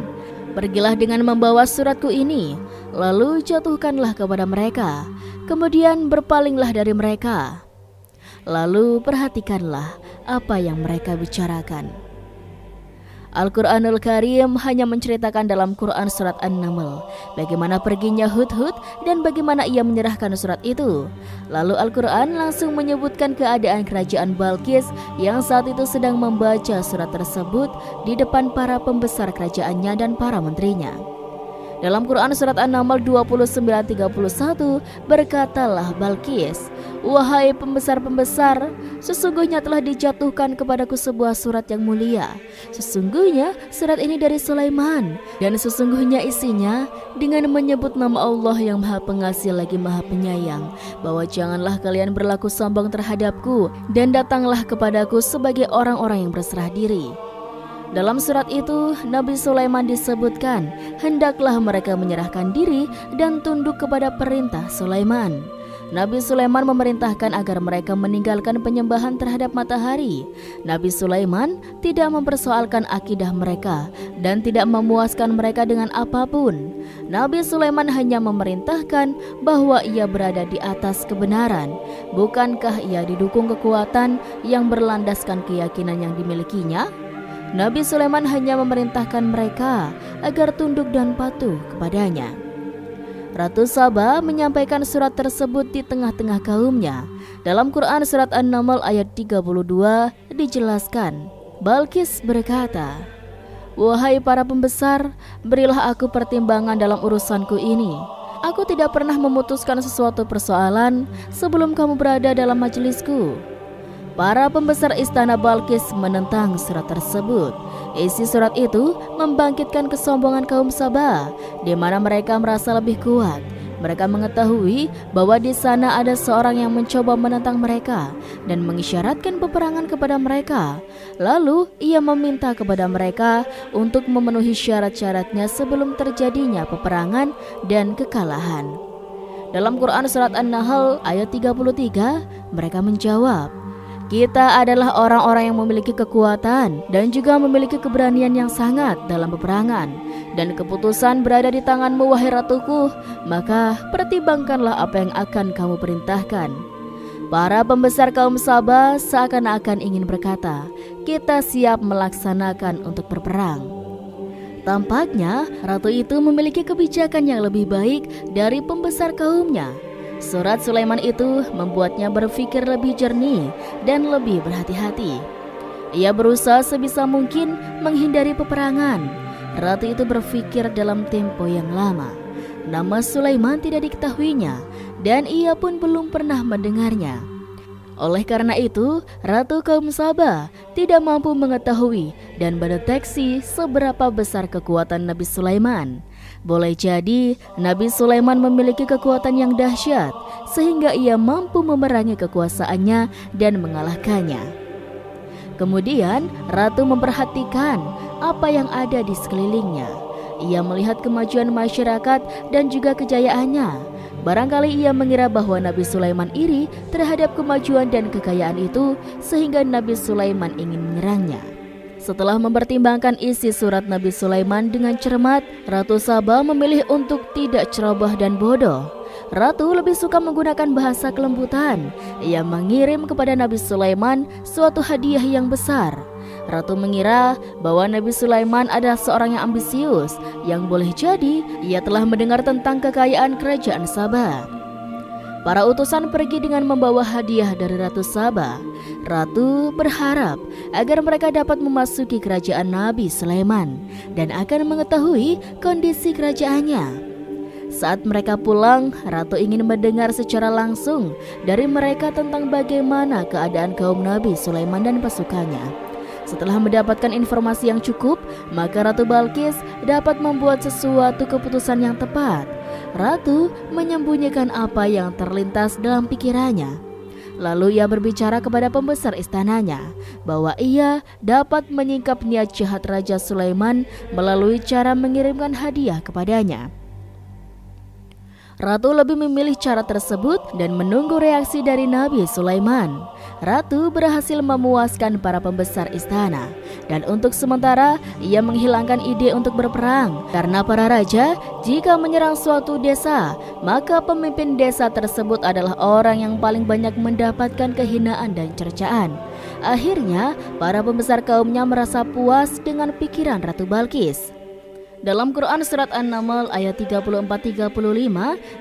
"Pergilah dengan membawa suratku ini, lalu jatuhkanlah kepada mereka, kemudian berpalinglah dari mereka, lalu perhatikanlah apa yang mereka bicarakan." Al-Quranul Karim hanya menceritakan dalam Quran surat An-Naml bagaimana perginya hudhud dan bagaimana ia menyerahkan surat itu. Lalu Al-Quran langsung menyebutkan keadaan kerajaan Balqis yang saat itu sedang membaca surat tersebut di depan para pembesar kerajaannya dan para menterinya. Dalam Quran surat An-Naml 29:31 berkatalah Balqis, "Wahai pembesar-pembesar, sesungguhnya telah dijatuhkan kepadaku sebuah surat yang mulia. Sesungguhnya surat ini dari Sulaiman, dan sesungguhnya isinya dengan menyebut nama Allah yang Maha Pengasih lagi Maha Penyayang, bahwa janganlah kalian berlaku sombong terhadapku, dan datanglah kepadaku sebagai orang-orang yang berserah diri." Dalam surat itu, Nabi Sulaiman disebutkan hendaklah mereka menyerahkan diri dan tunduk kepada perintah Sulaiman. Nabi Sulaiman memerintahkan agar mereka meninggalkan penyembahan terhadap matahari. Nabi Sulaiman tidak mempersoalkan akidah mereka dan tidak memuaskan mereka dengan apapun. Nabi Sulaiman hanya memerintahkan bahwa ia berada di atas kebenaran. Bukankah ia didukung kekuatan yang berlandaskan keyakinan yang dimilikinya? Nabi Sulaiman hanya memerintahkan mereka agar tunduk dan patuh kepadanya. Ratu Saba menyampaikan surat tersebut di tengah-tengah kaumnya. Dalam Quran surat An-Naml ayat 32 dijelaskan, Balqis berkata, "Wahai para pembesar, berilah aku pertimbangan dalam urusanku ini. Aku tidak pernah memutuskan sesuatu persoalan sebelum kamu berada dalam majelisku." Para pembesar istana Balqis menentang surat tersebut. Isi surat itu membangkitkan kesombongan kaum Saba, di mana mereka merasa lebih kuat. Mereka mengetahui bahwa di sana ada seorang yang mencoba menentang mereka dan mengisyaratkan peperangan kepada mereka. Lalu ia meminta kepada mereka untuk memenuhi syarat-syaratnya sebelum terjadinya peperangan dan kekalahan. Dalam Quran surat An-Nahl ayat 33, mereka menjawab, "Kita adalah orang-orang yang memiliki kekuatan dan juga memiliki keberanian yang sangat dalam peperangan, dan keputusan berada di tanganmu wahai ratuku, maka pertimbangkanlah apa yang akan kamu perintahkan." Para pembesar kaum Saba seakan-akan ingin berkata, "Kita siap melaksanakan untuk berperang." Tampaknya ratu itu memiliki kebijakan yang lebih baik dari pembesar kaumnya. Surat Sulaiman itu membuatnya berpikir lebih jernih dan lebih berhati-hati. Ia berusaha sebisa mungkin menghindari peperangan. Ratu itu berpikir dalam tempo yang lama. Nama Sulaiman tidak diketahuinya dan ia pun belum pernah mendengarnya. Oleh karena itu, Ratu kaum Saba tidak mampu mengetahui dan mendeteksi seberapa besar kekuatan Nabi Sulaiman. Boleh jadi Nabi Sulaiman memiliki kekuatan yang dahsyat sehingga ia mampu memerangi kekuasaannya dan mengalahkannya. Kemudian Ratu memperhatikan apa yang ada di sekelilingnya. Ia melihat kemajuan masyarakat dan juga kejayaannya. Barangkali ia mengira bahwa Nabi Sulaiman iri terhadap kemajuan dan kekayaan itu, sehingga Nabi Sulaiman ingin menyerangnya. Setelah mempertimbangkan isi surat Nabi Sulaiman dengan cermat, Ratu Saba memilih untuk tidak ceroboh dan bodoh. Ratu lebih suka menggunakan bahasa kelembutan. Ia mengirim kepada Nabi Sulaiman suatu hadiah yang besar. Ratu mengira bahwa Nabi Sulaiman adalah seorang yang ambisius, yang boleh jadi ia telah mendengar tentang kekayaan kerajaan Saba. Para utusan pergi dengan membawa hadiah dari Ratu Saba. Ratu berharap agar mereka dapat memasuki kerajaan Nabi Sulaiman dan akan mengetahui kondisi kerajaannya. Saat mereka pulang, Ratu ingin mendengar secara langsung dari mereka tentang bagaimana keadaan kaum Nabi Sulaiman dan pasukannya. Setelah mendapatkan informasi yang cukup, maka Ratu Balkis dapat membuat sesuatu keputusan yang tepat. Ratu menyembunyikan apa yang terlintas dalam pikirannya. Lalu ia berbicara kepada pembesar istananya bahwa ia dapat menyingkap niat jahat Raja Sulaiman melalui cara mengirimkan hadiah kepadanya. Ratu lebih memilih cara tersebut dan menunggu reaksi dari Nabi Sulaiman. Ratu berhasil memuaskan para pembesar istana, dan untuk sementara ia menghilangkan ide untuk berperang. Karena para raja, jika menyerang suatu desa, maka pemimpin desa tersebut adalah orang yang paling banyak mendapatkan kehinaan dan cercaan. Akhirnya, para pembesar kaumnya merasa puas dengan pikiran Ratu Balkis. Dalam Quran Surat An-Naml ayat 34-35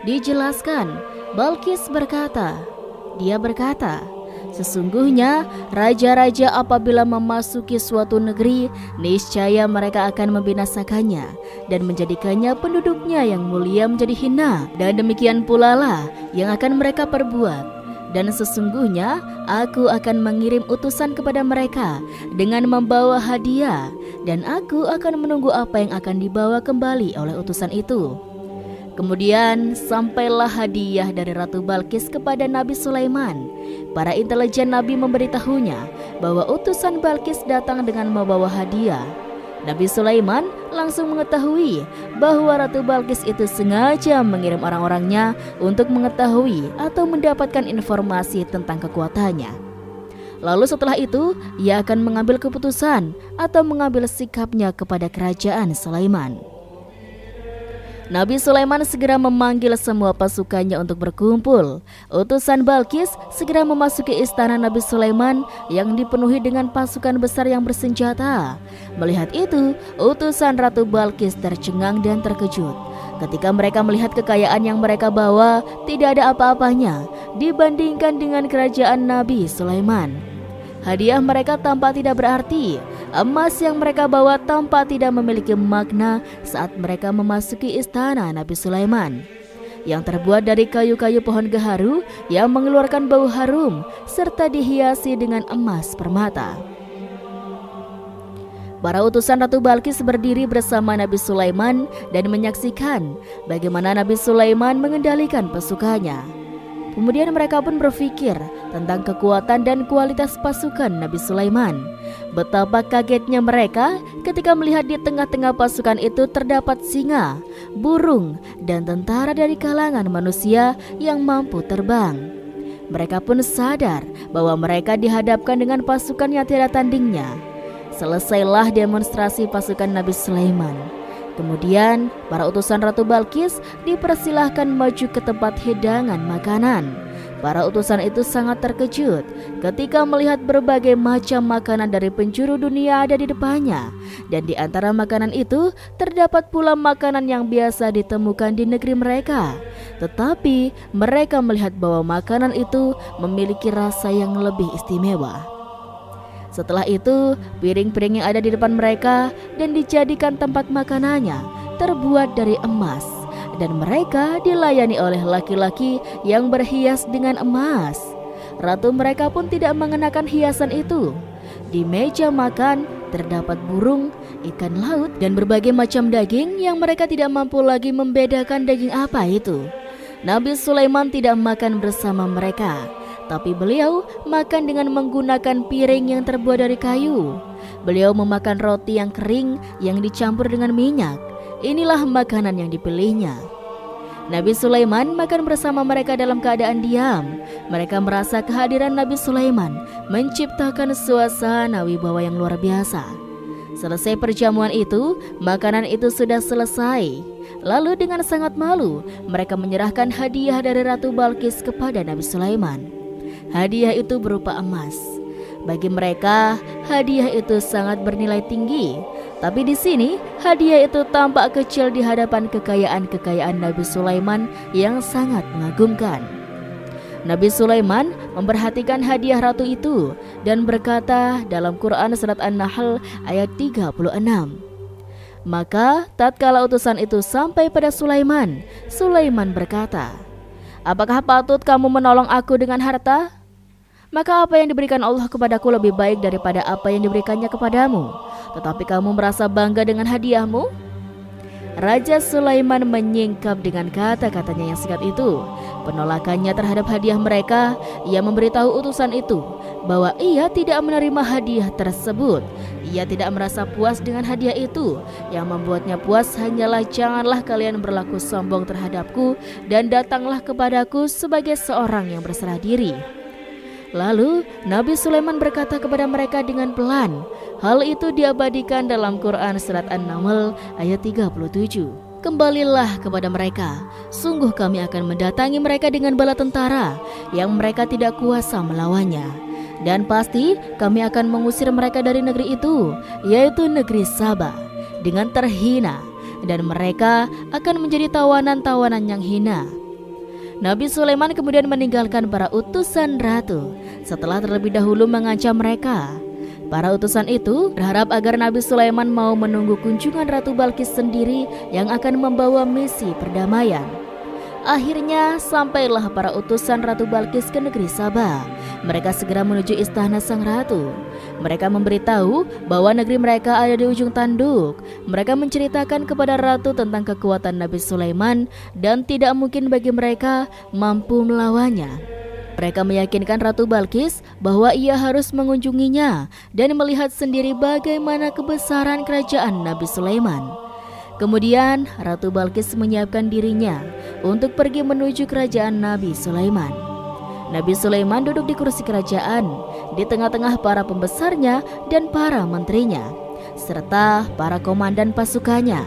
dijelaskan, Balkis berkata, sesungguhnya raja-raja apabila memasuki suatu negeri, niscaya mereka akan membinasakannya dan menjadikannya penduduknya yang mulia menjadi hina, dan demikian pula lah yang akan mereka perbuat. Dan sesungguhnya aku akan mengirim utusan kepada mereka dengan membawa hadiah, dan aku akan menunggu apa yang akan dibawa kembali oleh utusan itu. Kemudian sampailah hadiah dari Ratu Balkis kepada Nabi Sulaiman. Para intelijen Nabi memberitahunya bahwa utusan Balkis datang dengan membawa hadiah. Nabi Sulaiman langsung mengetahui bahwa Ratu Balkis itu sengaja mengirim orang-orangnya untuk mengetahui atau mendapatkan informasi tentang kekuatannya. Lalu setelah itu, ia akan mengambil keputusan atau mengambil sikapnya kepada kerajaan Sulaiman. Nabi Sulaiman segera memanggil semua pasukannya untuk berkumpul. Utusan Balkis segera memasuki istana Nabi Sulaiman yang dipenuhi dengan pasukan besar yang bersenjata. Melihat itu, utusan Ratu Balkis tercengang dan terkejut. Ketika mereka melihat kekayaan yang mereka bawa, tidak ada apa-apanya dibandingkan dengan kerajaan Nabi Sulaiman. Hadiah mereka tampak tidak berarti. Emas yang mereka bawa tampak tidak memiliki makna saat mereka memasuki istana Nabi Sulaiman, yang terbuat dari kayu-kayu pohon gaharu yang mengeluarkan bau harum serta dihiasi dengan emas permata. Para utusan Ratu Balkis berdiri bersama Nabi Sulaiman dan menyaksikan bagaimana Nabi Sulaiman mengendalikan pasukannya. Kemudian mereka pun berpikir tentang kekuatan dan kualitas pasukan Nabi Sulaiman. Betapa kagetnya mereka ketika melihat di tengah-tengah pasukan itu terdapat singa, burung, dan tentara dari kalangan manusia yang mampu terbang. Mereka pun sadar bahwa mereka dihadapkan dengan pasukan yang tidak tandingnya. Selesailah demonstrasi pasukan Nabi Sulaiman. Kemudian para utusan Ratu Balkis dipersilahkan maju ke tempat hidangan makanan. Para utusan itu sangat terkejut ketika melihat berbagai macam makanan dari penjuru dunia ada di depannya. Dan di antara makanan itu terdapat pula makanan yang biasa ditemukan di negeri mereka. Tetapi mereka melihat bahwa makanan itu memiliki rasa yang lebih istimewa. Setelah itu, piring-piring yang ada di depan mereka dan dijadikan tempat makanannya terbuat dari emas, dan mereka dilayani oleh laki-laki yang berhias dengan emas. Ratu mereka pun tidak mengenakan hiasan itu. Di meja makan terdapat burung, ikan laut, dan berbagai macam daging yang mereka tidak mampu lagi membedakan daging apa itu. Nabi Sulaiman tidak makan bersama mereka, tapi beliau makan dengan menggunakan piring yang terbuat dari kayu. Beliau memakan roti yang kering yang dicampur dengan minyak. Inilah makanan yang dipilihnya. Nabi Sulaiman makan bersama mereka dalam keadaan diam. Mereka merasa kehadiran Nabi Sulaiman menciptakan suasana wibawa yang luar biasa. Selesai perjamuan itu, makanan itu sudah selesai. Lalu dengan sangat malu, mereka menyerahkan hadiah dari Ratu Balqis kepada Nabi Sulaiman. Hadiah itu berupa emas. Bagi mereka, hadiah itu sangat bernilai tinggi. Tapi di sini, hadiah itu tampak kecil di hadapan kekayaan-kekayaan Nabi Sulaiman yang sangat mengagumkan. Nabi Sulaiman memperhatikan hadiah ratu itu dan berkata dalam Quran surat An-Nahl ayat 36. Maka tatkala utusan itu sampai pada Sulaiman, Sulaiman berkata, "Apakah patut kamu menolong aku dengan harta? Maka apa yang diberikan Allah kepadaku lebih baik daripada apa yang diberikannya kepadamu. Tetapi kamu merasa bangga dengan hadiahmu?" Raja Sulaiman menyingkap dengan kata-katanya yang singkat itu. Penolakannya terhadap hadiah mereka, ia memberitahu utusan itu bahwa ia tidak menerima hadiah tersebut. Ia tidak merasa puas dengan hadiah itu. Yang membuatnya puas hanyalah janganlah kalian berlaku sombong terhadapku dan datanglah kepadaku sebagai seorang yang berserah diri. Lalu Nabi Sulaiman berkata kepada mereka dengan pelan. Hal itu diabadikan dalam Quran surat An-Naml ayat 37. Kembalilah kepada mereka, sungguh kami akan mendatangi mereka dengan bala tentara yang mereka tidak kuasa melawannya. Dan pasti kami akan mengusir mereka dari negeri itu, yaitu negeri Saba, dengan terhina. Dan mereka akan menjadi tawanan-tawanan yang hina. Nabi Sulaiman kemudian meninggalkan para utusan ratu setelah terlebih dahulu mengancam mereka. Para utusan itu berharap agar Nabi Sulaiman mau menunggu kunjungan Ratu Balqis sendiri yang akan membawa misi perdamaian. Akhirnya sampailah para utusan Ratu Balqis ke negeri Saba. Mereka segera menuju istana sang ratu. Mereka memberitahu bahwa negeri mereka ada di ujung tanduk. Mereka menceritakan kepada ratu tentang kekuatan Nabi Sulaiman dan tidak mungkin bagi mereka mampu melawannya. Mereka meyakinkan Ratu Balqis bahwa ia harus mengunjunginya dan melihat sendiri bagaimana kebesaran kerajaan Nabi Sulaiman. Kemudian Ratu Balqis menyiapkan dirinya untuk pergi menuju kerajaan Nabi Sulaiman. Nabi Sulaiman duduk di kursi kerajaan di tengah-tengah para pembesarnya dan para menterinya, serta para komandan pasukannya.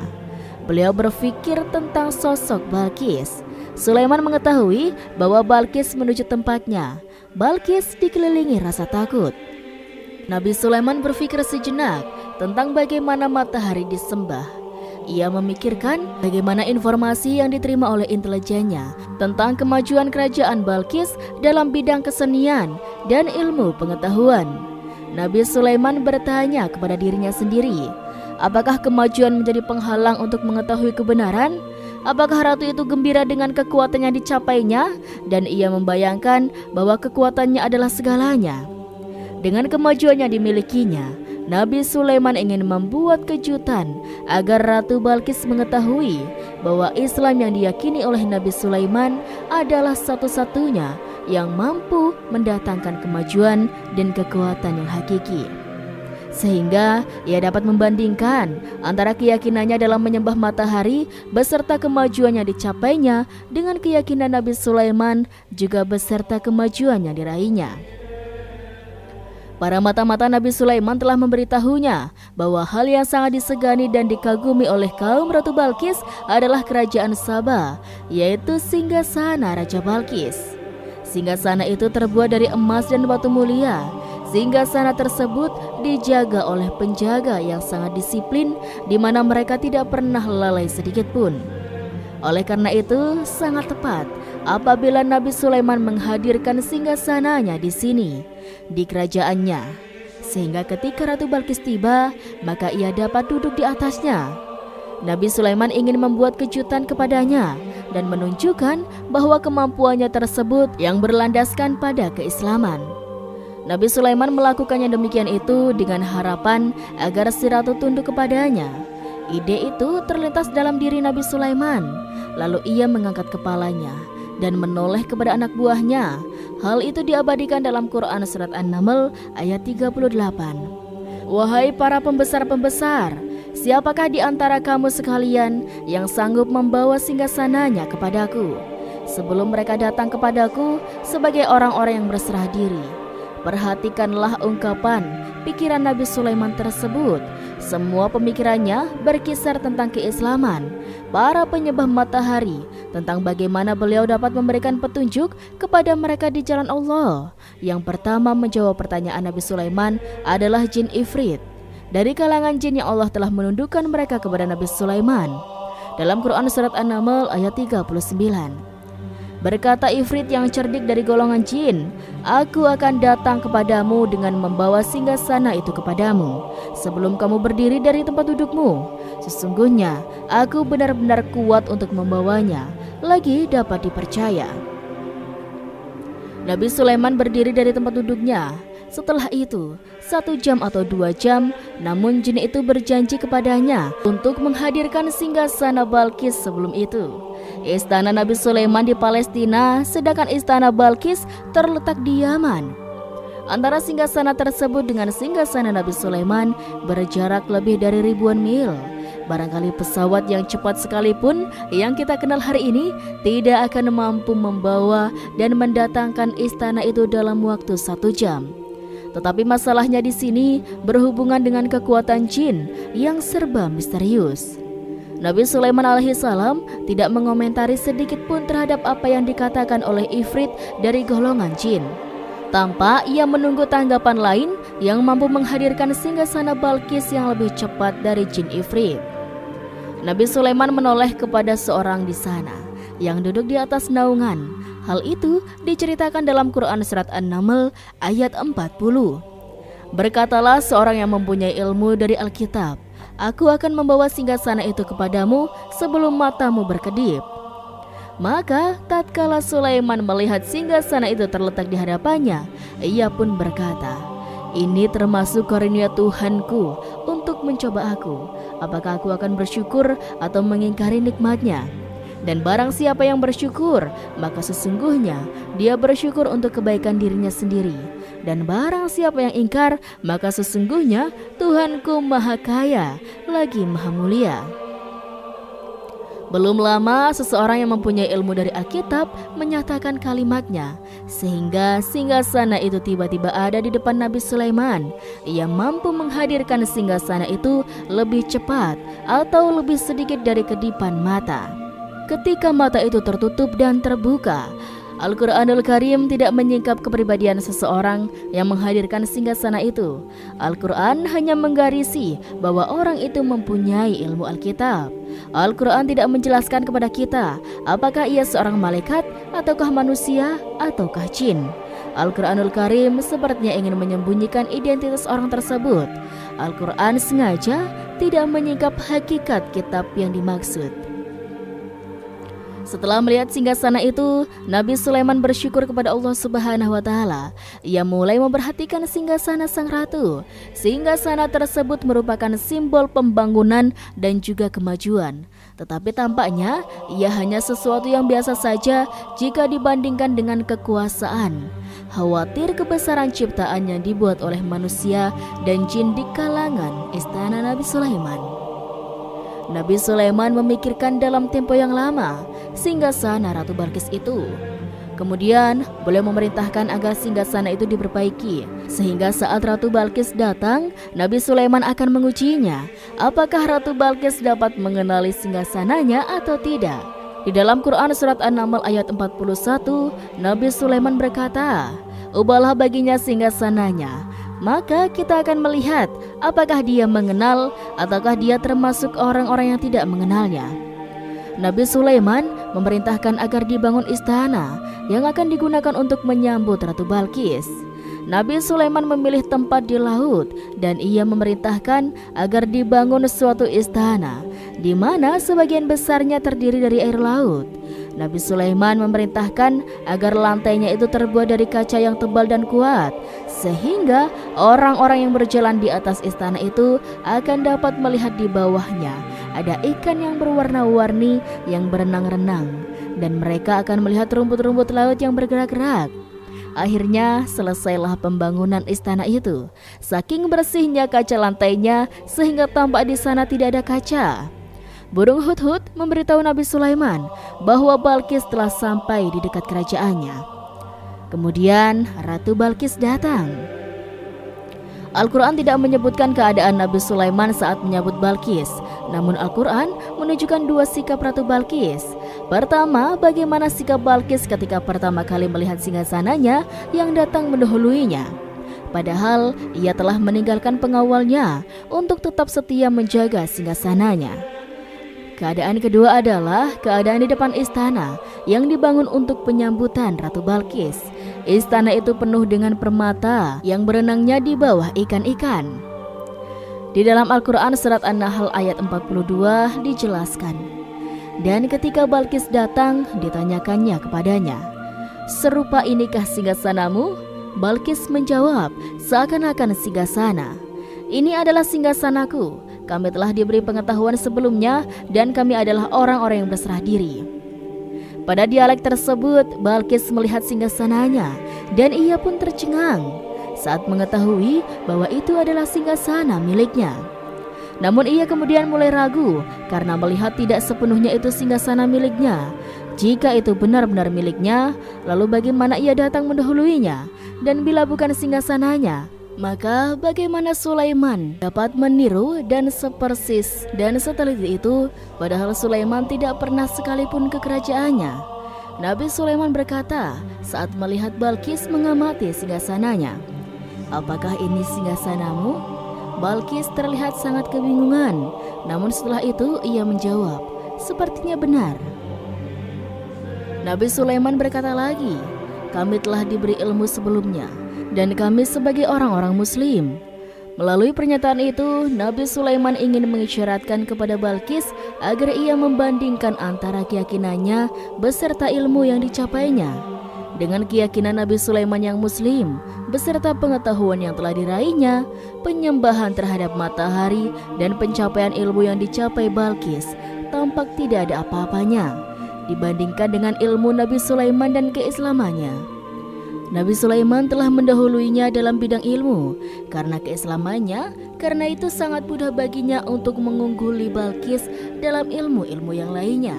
Beliau berpikir tentang sosok Balqis. Sulaiman mengetahui bahwa Balqis menuju tempatnya. Balqis dikelilingi rasa takut. Nabi Sulaiman berpikir sejenak tentang bagaimana matahari disembah. Ia memikirkan bagaimana informasi yang diterima oleh intelijennya tentang kemajuan kerajaan Balqis dalam bidang kesenian dan ilmu pengetahuan. Nabi Sulaiman bertanya kepada dirinya sendiri, apakah kemajuan menjadi penghalang untuk mengetahui kebenaran? Apakah ratu itu gembira dengan kekuatan yang dicapainya? Dan ia membayangkan bahwa kekuatannya adalah segalanya. Dengan kemajuan yang dimilikinya, Nabi Sulaiman ingin membuat kejutan agar Ratu Balqis mengetahui bahwa Islam yang diyakini oleh Nabi Sulaiman adalah satu-satunya yang mampu mendatangkan kemajuan dan kekuatan yang hakiki. Sehingga ia dapat membandingkan antara keyakinannya dalam menyembah matahari beserta kemajuan yang dicapainya dengan keyakinan Nabi Sulaiman juga beserta kemajuan yang diraihnya. Para mata-mata Nabi Sulaiman telah memberitahunya bahwa hal yang sangat disegani dan dikagumi oleh kaum Ratu Balqis adalah kerajaan Saba, yaitu singgasana Raja Balqis. Singgasana itu terbuat dari emas dan batu mulia. Singgasana tersebut dijaga oleh penjaga yang sangat disiplin, di mana mereka tidak pernah lalai sedikit pun. Oleh karena itu, sangat tepat apabila Nabi Sulaiman menghadirkan singgasananya di sini, di kerajaannya, sehingga ketika Ratu Balqis tiba, maka ia dapat duduk di atasnya. Nabi Sulaiman ingin membuat kejutan kepadanya dan menunjukkan bahwa kemampuannya tersebut yang berlandaskan pada keislaman. Nabi Sulaiman melakukannya demikian itu dengan harapan agar si ratu tunduk kepadanya. Ide itu terlintas dalam diri Nabi Sulaiman. Lalu ia mengangkat kepalanya dan menoleh kepada anak buahnya. Hal itu diabadikan dalam Quran surat An-Naml ayat 38. Wahai para pembesar-pembesar, siapakah di antara kamu sekalian yang sanggup membawa singgasananya kepadaku, sebelum mereka datang kepadaku sebagai orang-orang yang berserah diri? Perhatikanlah ungkapan pikiran Nabi Sulaiman tersebut. Semua pemikirannya berkisar tentang keislaman, para penyembah matahari, tentang bagaimana beliau dapat memberikan petunjuk kepada mereka di jalan Allah. Yang pertama menjawab pertanyaan Nabi Sulaiman adalah jin Ifrit. Dari kalangan jin yang Allah telah menundukkan mereka kepada Nabi Sulaiman. Dalam Quran Surat An-Naml ayat 39. Berkata Ifrit yang cerdik dari golongan jin, "Aku akan datang kepadamu dengan membawa singgasana itu kepadamu sebelum kamu berdiri dari tempat dudukmu. Sesungguhnya aku benar-benar kuat untuk membawanya, lagi dapat dipercaya." Nabi Sulaiman berdiri dari tempat duduknya. Setelah itu 1 jam atau 2 jam, namun jin itu berjanji kepadanya untuk menghadirkan singgasana Balkis sebelum itu. Istana Nabi Sulaiman di Palestina, sedangkan istana Balkis terletak di Yaman. Antara singgasana tersebut dengan singgasana Nabi Sulaiman berjarak lebih dari ribuan mil. Barangkali pesawat yang cepat sekalipun yang kita kenal hari ini tidak akan mampu membawa dan mendatangkan istana itu dalam waktu 1 jam. Tetapi masalahnya di sini berhubungan dengan kekuatan jin yang serba misterius. Nabi Sulaiman alaihissalam tidak mengomentari sedikit pun terhadap apa yang dikatakan oleh Ifrit dari golongan jin, tanpa ia menunggu tanggapan lain yang mampu menghadirkan singgasana Balkis yang lebih cepat dari jin Ifrit. Nabi Sulaiman menoleh kepada seorang di sana yang duduk di atas naungan. Hal itu diceritakan dalam Quran Surat An-Naml ayat 40. Berkatalah seorang yang mempunyai ilmu dari Alkitab, "Aku akan membawa singgasana itu kepadamu sebelum matamu berkedip." Maka tatkala Sulaiman melihat singgasana itu terletak di hadapannya, ia pun berkata, "Ini termasuk karunia Tuhanku untuk mencoba aku. Apakah aku akan bersyukur atau mengingkari nikmatnya? Dan barang siapa yang bersyukur, maka sesungguhnya dia bersyukur untuk kebaikan dirinya sendiri. Dan barang siapa yang ingkar, maka sesungguhnya Tuhanku Maha Kaya, lagi Maha Mulia." Belum lama seseorang yang mempunyai ilmu dari Alkitab menyatakan kalimatnya, sehingga singgasana itu tiba-tiba ada di depan Nabi Sulaiman. Ia mampu menghadirkan singgasana itu lebih cepat atau lebih sedikit dari kedipan mata. Ketika mata itu tertutup dan terbuka, Al-Quranul Karim tidak menyingkap kepribadian seseorang yang menghadirkan singgasana itu. Al-Quran hanya menggarisi bahwa orang itu mempunyai ilmu Alkitab. Al-Quran tidak menjelaskan kepada kita apakah ia seorang malaikat, ataukah manusia, ataukah jin. Al-Quranul Karim sepertinya ingin menyembunyikan identitas orang tersebut. Al-Quran sengaja tidak menyingkap hakikat kitab yang dimaksud. Setelah melihat singgasana itu, Nabi Sulaiman bersyukur kepada Allah Subhanahu wa Ta'ala. Ia mulai memperhatikan singgasana sang ratu. Singgasana tersebut merupakan simbol pembangunan dan juga kemajuan. Tetapi tampaknya ia hanya sesuatu yang biasa saja jika dibandingkan dengan kekuasaan. Khawatir kebesaran ciptaan yang dibuat oleh manusia dan jin di kalangan istana Nabi Sulaiman. Nabi Sulaiman memikirkan dalam tempo yang lama singgasana Ratu Balkis itu. Kemudian beliau memerintahkan agar singgasana itu diperbaiki, sehingga saat Ratu Balkis datang, Nabi Sulaiman akan mengujinya apakah Ratu Balkis dapat mengenali singgasananya atau tidak. Di dalam Quran Surat An-Naml ayat 41, Nabi Sulaiman berkata, "Ubahlah baginya singgasananya, maka kita akan melihat apakah dia mengenal ataukah dia termasuk orang-orang yang tidak mengenalnya." Nabi Sulaiman memerintahkan agar dibangun istana yang akan digunakan untuk menyambut Ratu Balkis. Nabi Sulaiman memilih tempat di laut dan ia memerintahkan agar dibangun suatu istana di mana sebagian besarnya terdiri dari air laut. Nabi Sulaiman memerintahkan agar lantainya itu terbuat dari kaca yang tebal dan kuat, sehingga orang-orang yang berjalan di atas istana itu akan dapat melihat di bawahnya ada ikan yang berwarna-warni yang berenang-renang, dan mereka akan melihat rumput-rumput laut yang bergerak-gerak. Akhirnya selesailah pembangunan istana itu. Saking bersihnya kaca lantainya sehingga tampak di sana tidak ada kaca. Burung hudhud memberitahu Nabi Sulaiman bahwa Balkis telah sampai di dekat kerajaannya. Kemudian Ratu Balkis datang. Al-Quran tidak menyebutkan keadaan Nabi Sulaiman saat menyambut Balkis. Namun Al-Quran menunjukkan dua sikap Ratu Balkis. Pertama, bagaimana sikap Balkis ketika pertama kali melihat singgasananya yang datang mendahuluinya. Padahal ia telah meninggalkan pengawalnya untuk tetap setia menjaga singgasananya. Keadaan kedua adalah keadaan di depan istana yang dibangun untuk penyambutan Ratu Balkis. Istana itu penuh dengan permata yang berenangnya di bawah ikan-ikan. Di dalam Al-Quran surat An-Nahl ayat 42 dijelaskan, dan ketika Balkis datang ditanyakannya kepadanya, "Serupa inikah singgasanamu?" Balkis menjawab, "Seakan-akan singgasana. Ini adalah singgasanaku. Kami telah diberi pengetahuan sebelumnya dan kami adalah orang-orang yang berserah diri." Pada dialek tersebut, Balkis melihat singgasananya dan ia pun tercengang saat mengetahui bahwa itu adalah singgasana miliknya. Namun ia kemudian mulai ragu karena melihat tidak sepenuhnya itu singgasana miliknya. Jika itu benar-benar miliknya, lalu bagaimana ia datang mendahuluinya? Dan bila bukan singgasananya, maka bagaimana Sulaiman dapat meniru dan sepersis dan seteliti itu, padahal Sulaiman tidak pernah sekalipun ke kerajaannya. Nabi Sulaiman berkata saat melihat Balkis mengamati singgasananya, "Apakah ini singgasanamu?" Balkis terlihat sangat kebingungan, namun setelah itu ia menjawab, "Sepertinya benar." Nabi Sulaiman berkata lagi, "Kami telah diberi ilmu sebelumnya dan kami sebagai orang-orang muslim." Melalui pernyataan itu, Nabi Sulaiman ingin mengisyaratkan kepada Balkis agar ia membandingkan antara keyakinannya beserta ilmu yang dicapainya dengan keyakinan Nabi Sulaiman yang muslim beserta pengetahuan yang telah diraihnya, penyembahan terhadap matahari dan pencapaian ilmu yang dicapai Balkis tampak tidak ada apa-apanya dibandingkan dengan ilmu Nabi Sulaiman dan keislamannya. Nabi Sulaiman telah mendahuluinya dalam bidang ilmu karena keislamannya, karena itu sangat mudah baginya untuk mengungguli Balkis dalam ilmu-ilmu yang lainnya.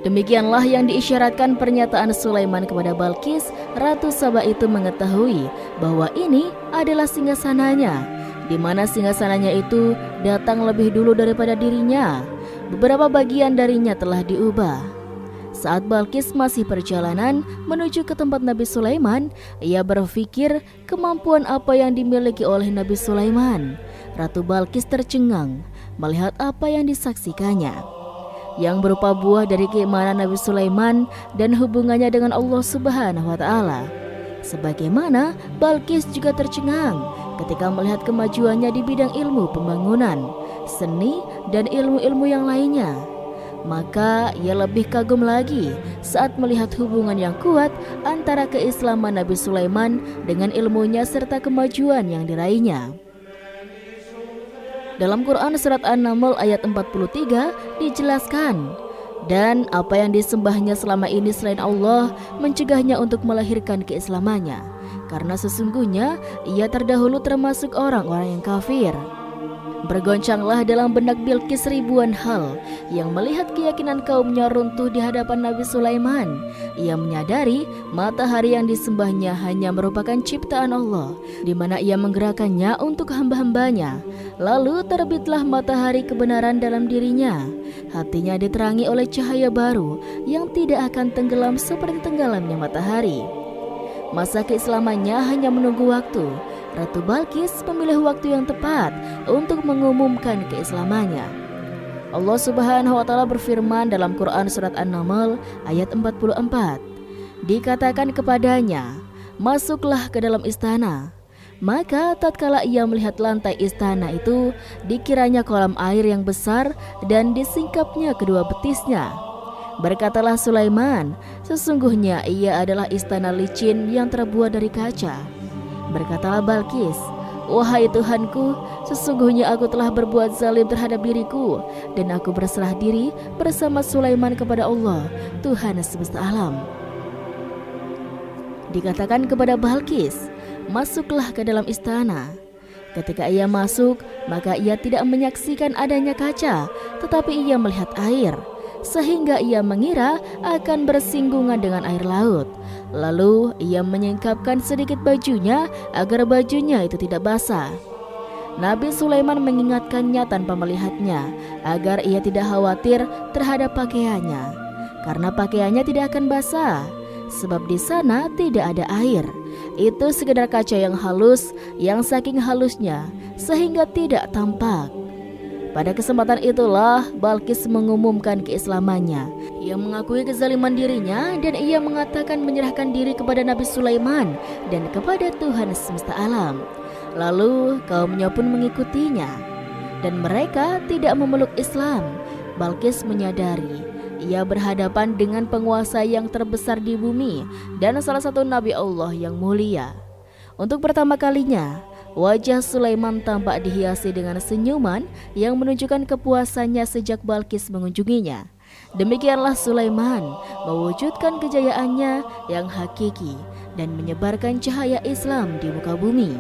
Demikianlah yang diisyaratkan pernyataan Sulaiman kepada Balkis. Ratu Saba itu mengetahui bahwa ini adalah singgasananya, di mana singgasananya itu datang lebih dulu daripada dirinya. Beberapa bagian darinya telah diubah. Saat Balkis masih perjalanan menuju ke tempat Nabi Sulaiman, ia berpikir kemampuan apa yang dimiliki oleh Nabi Sulaiman. Ratu Balkis tercengang melihat apa yang disaksikannya, yang berupa buah dari keimanan Nabi Sulaiman dan hubungannya dengan Allah Subhanahu wa Ta'ala. Sebagaimana Balkis juga tercengang ketika melihat kemajuannya di bidang ilmu pembangunan, seni, dan ilmu-ilmu yang lainnya. Maka ia lebih kagum lagi saat melihat hubungan yang kuat antara keislaman Nabi Sulaiman dengan ilmunya serta kemajuan yang diraihnya. Dalam Quran surat An-Naml ayat 43 dijelaskan, dan apa yang disembahnya selama ini selain Allah mencegahnya untuk melahirkan keislamannya, karena sesungguhnya ia terdahulu termasuk orang-orang yang kafir. Bergoncanglah dalam benak Bilqis ribuan hal yang melihat keyakinan kaumnya runtuh di hadapan Nabi Sulaiman. Ia menyadari matahari yang disembahnya hanya merupakan ciptaan Allah, di mana ia menggerakkannya untuk hamba-hambanya. Lalu terbitlah matahari kebenaran dalam dirinya. Hatinya diterangi oleh cahaya baru yang tidak akan tenggelam seperti tenggelamnya matahari. Masa keislamannya hanya menunggu waktu. Ratu Balkis memilih waktu yang tepat untuk mengumumkan keislamannya. Allah Subhanahu wa Ta'ala berfirman dalam Quran surat An-Naml ayat 44. Dikatakan kepadanya, "Masuklah ke dalam istana." Maka tatkala ia melihat lantai istana itu, dikiranya kolam air yang besar dan disingkapnya kedua betisnya. Berkatalah Sulaiman, "Sesungguhnya ia adalah istana licin yang terbuat dari kaca." Berkatalah Balkis, "Wahai Tuhanku, sesungguhnya aku telah berbuat zalim terhadap diriku, dan aku berserah diri bersama Sulaiman kepada Allah, Tuhan semesta alam." Dikatakan kepada Balqis, "Masuklah ke dalam istana." Ketika ia masuk, maka ia tidak menyaksikan adanya kaca, tetapi ia melihat air, sehingga ia mengira akan bersinggungan dengan air laut. Lalu ia menyingkapkan sedikit bajunya agar bajunya itu tidak basah. Nabi Sulaiman mengingatkannya tanpa melihatnya agar ia tidak khawatir terhadap pakaiannya, karena pakaiannya tidak akan basah, sebab di sana tidak ada air. Itu sekedar kaca yang halus, yang saking halusnya sehingga tidak tampak. Pada kesempatan itulah Balqis mengumumkan keislamannya. Ia mengakui kezaliman dirinya dan ia mengatakan menyerahkan diri kepada Nabi Sulaiman dan kepada Tuhan semesta alam. Lalu kaumnya pun mengikutinya, dan mereka tidak memeluk Islam. Balqis menyadari ia berhadapan dengan penguasa yang terbesar di bumi dan salah satu Nabi Allah yang mulia. Untuk pertama kalinya, wajah Sulaiman tampak dihiasi dengan senyuman yang menunjukkan kepuasannya sejak Balqis mengunjunginya. Demikianlah Sulaiman mewujudkan kejayaannya yang hakiki dan menyebarkan cahaya Islam di muka bumi.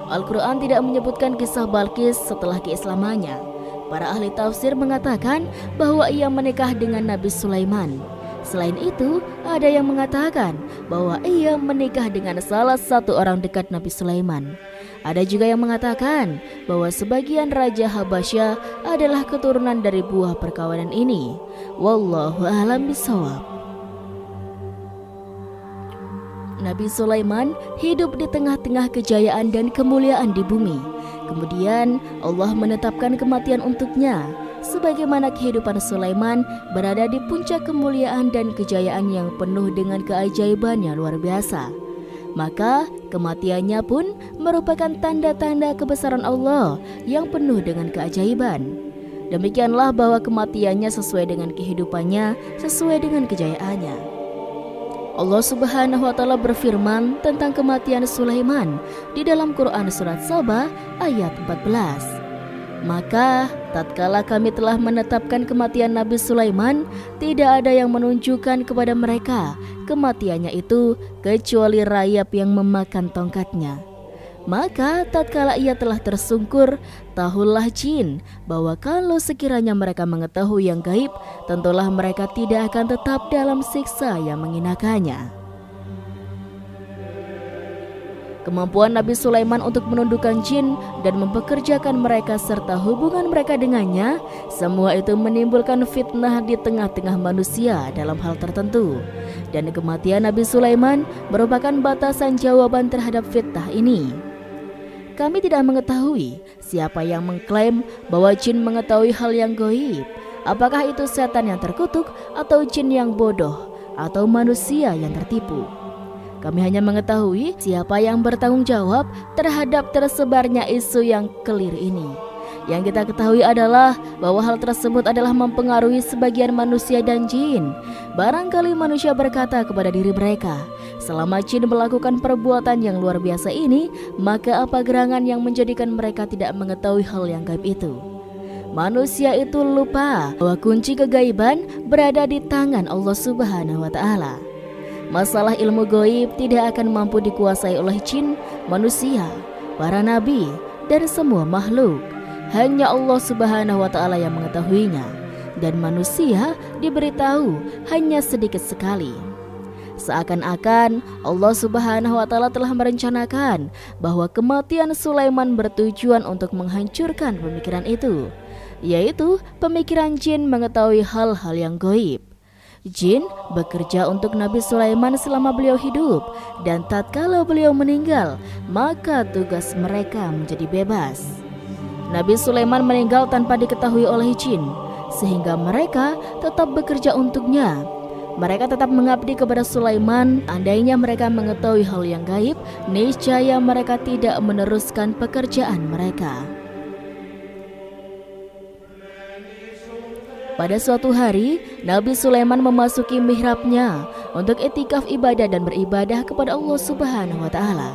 Al-Quran tidak menyebutkan kisah Balqis setelah keislamannya. Para ahli tafsir mengatakan bahwa ia menikah dengan Nabi Sulaiman. Selain itu, ada yang mengatakan bahwa ia menikah dengan salah satu orang dekat Nabi Sulaiman. Ada juga yang mengatakan bahwa sebagian Raja Habasyah adalah keturunan dari buah perkawinan ini. Wallahu a'lam bishawab. Nabi Sulaiman hidup di tengah-tengah kejayaan dan kemuliaan di bumi. Kemudian Allah menetapkan kematian untuknya, sebagaimana kehidupan Sulaiman berada di puncak kemuliaan dan kejayaan yang penuh dengan keajaiban yang luar biasa. Maka kematiannya pun merupakan tanda-tanda kebesaran Allah yang penuh dengan keajaiban. Demikianlah bahwa kematiannya sesuai dengan kehidupannya, sesuai dengan kejayaannya. Allah Subhanahu wa Ta'ala berfirman tentang kematian Sulaiman di dalam Quran surat Saba ayat 14. Maka tatkala kami telah menetapkan kematian Nabi Sulaiman, tidak ada yang menunjukkan kepada mereka kematiannya itu kecuali rayap yang memakan tongkatnya. Maka tatkala ia telah tersungkur, tahulah jin bahwa kalau sekiranya mereka mengetahui yang gaib, tentulah mereka tidak akan tetap dalam siksa yang menghinakannya. Kemampuan Nabi Sulaiman untuk menundukkan jin dan mempekerjakan mereka serta hubungan mereka dengannya, semua itu menimbulkan fitnah di tengah-tengah manusia dalam hal tertentu. Dan kematian Nabi Sulaiman merupakan batasan jawaban terhadap fitnah ini. Kami tidak mengetahui siapa yang mengklaim bahwa jin mengetahui hal yang gaib. Apakah itu setan yang terkutuk atau jin yang bodoh atau manusia yang tertipu? Kami hanya mengetahui siapa yang bertanggung jawab terhadap tersebarnya isu yang keliru ini. Yang kita ketahui adalah bahwa hal tersebut adalah mempengaruhi sebagian manusia dan jin. Barangkali manusia berkata kepada diri mereka, selama jin melakukan perbuatan yang luar biasa ini, maka apa gerangan yang menjadikan mereka tidak mengetahui hal yang gaib itu? Manusia itu lupa bahwa kunci kegaiban berada di tangan Allah Subhanahu wa Ta'ala. Masalah ilmu gaib tidak akan mampu dikuasai oleh jin, manusia, para nabi, dan semua makhluk. Hanya Allah Subhanahu wa Ta'ala yang mengetahuinya, dan manusia diberitahu hanya sedikit sekali. Seakan-akan Allah Subhanahu wa Ta'ala telah merencanakan bahwa kematian Sulaiman bertujuan untuk menghancurkan pemikiran itu, yaitu pemikiran jin mengetahui hal-hal yang gaib. Jin bekerja untuk Nabi Sulaiman selama beliau hidup, dan tatkala beliau meninggal, maka tugas mereka menjadi bebas. Nabi Sulaiman meninggal tanpa diketahui oleh jin, sehingga mereka tetap bekerja untuknya. Mereka tetap mengabdi kepada Sulaiman. Andainya mereka mengetahui hal yang gaib, niscaya mereka tidak meneruskan pekerjaan mereka. Pada suatu hari, Nabi Sulaiman memasuki mihrabnya untuk iktikaf ibadah dan beribadah kepada Allah Subhanahu wa Ta'ala.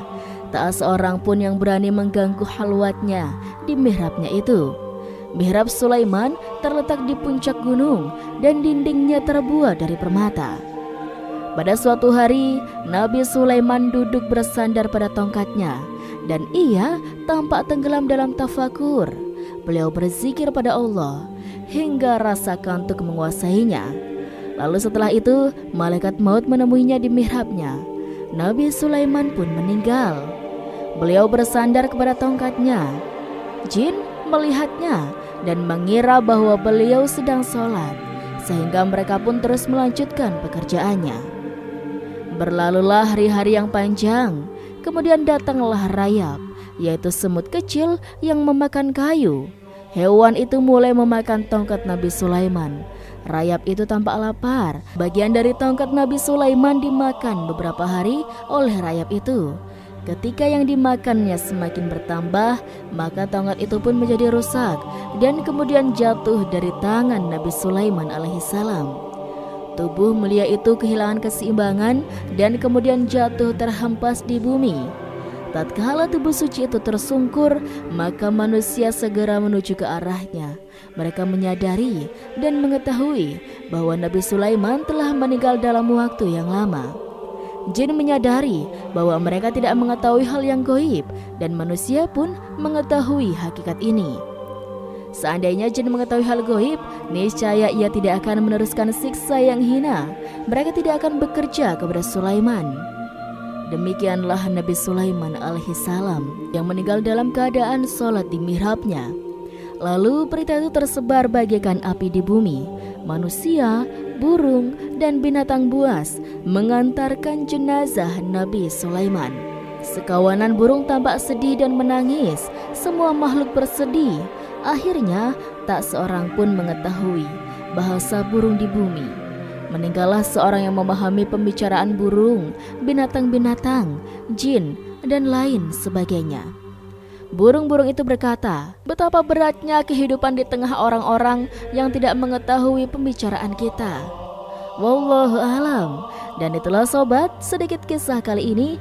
Tak seorang pun yang berani mengganggu halwatnya di mihrabnya itu. Mihrab Sulaiman terletak di puncak gunung dan dindingnya terbuat dari permata. Pada suatu hari, Nabi Sulaiman duduk bersandar pada tongkatnya dan ia tampak tenggelam dalam tafakur. Beliau berzikir pada Allah hingga rasa kantuk menguasainya. Lalu setelah itu, malaikat maut menemuinya di mihrabnya. Nabi Sulaiman pun meninggal. Beliau bersandar kepada tongkatnya. Jin melihatnya dan mengira bahwa beliau sedang sholat, sehingga mereka pun terus melanjutkan pekerjaannya. Berlalulah hari-hari yang panjang, kemudian datanglah rayap, yaitu semut kecil yang memakan kayu. Hewan itu mulai memakan tongkat Nabi Sulaiman. Rayap itu tampak lapar. Bagian dari tongkat Nabi Sulaiman dimakan beberapa hari oleh rayap itu. Ketika yang dimakannya semakin bertambah, maka tongkat itu pun menjadi rusak dan kemudian jatuh dari tangan Nabi Sulaiman alaihissalam. Tubuh mulia itu kehilangan keseimbangan dan kemudian jatuh terhempas di bumi. Tatkala tubuh suci itu tersungkur, maka manusia segera menuju ke arahnya. Mereka menyadari dan mengetahui bahwa Nabi Sulaiman telah meninggal dalam waktu yang lama. Jin menyadari bahwa mereka tidak mengetahui hal yang gaib dan manusia pun mengetahui hakikat ini. Seandainya jin mengetahui hal gaib, niscaya ia tidak akan meneruskan siksa yang hina. Mereka tidak akan bekerja kepada Sulaiman. Demikianlah Nabi Sulaiman alaihissalam yang meninggal dalam keadaan sholat di mihrabnya. Lalu berita itu tersebar bagaikan api di bumi. Manusia, burung, dan binatang buas mengantarkan jenazah Nabi Sulaiman. Sekawanan burung tampak sedih dan menangis. Semua makhluk bersedih. Akhirnya tak seorang pun mengetahui bahasa burung di bumi. Meninggallah seorang yang memahami pembicaraan burung, binatang-binatang, jin, dan lain sebagainya. Burung-burung itu berkata, betapa beratnya kehidupan di tengah orang-orang yang tidak mengetahui pembicaraan kita. Wallahu a'lam. Dan itulah sobat, sedikit kisah kali ini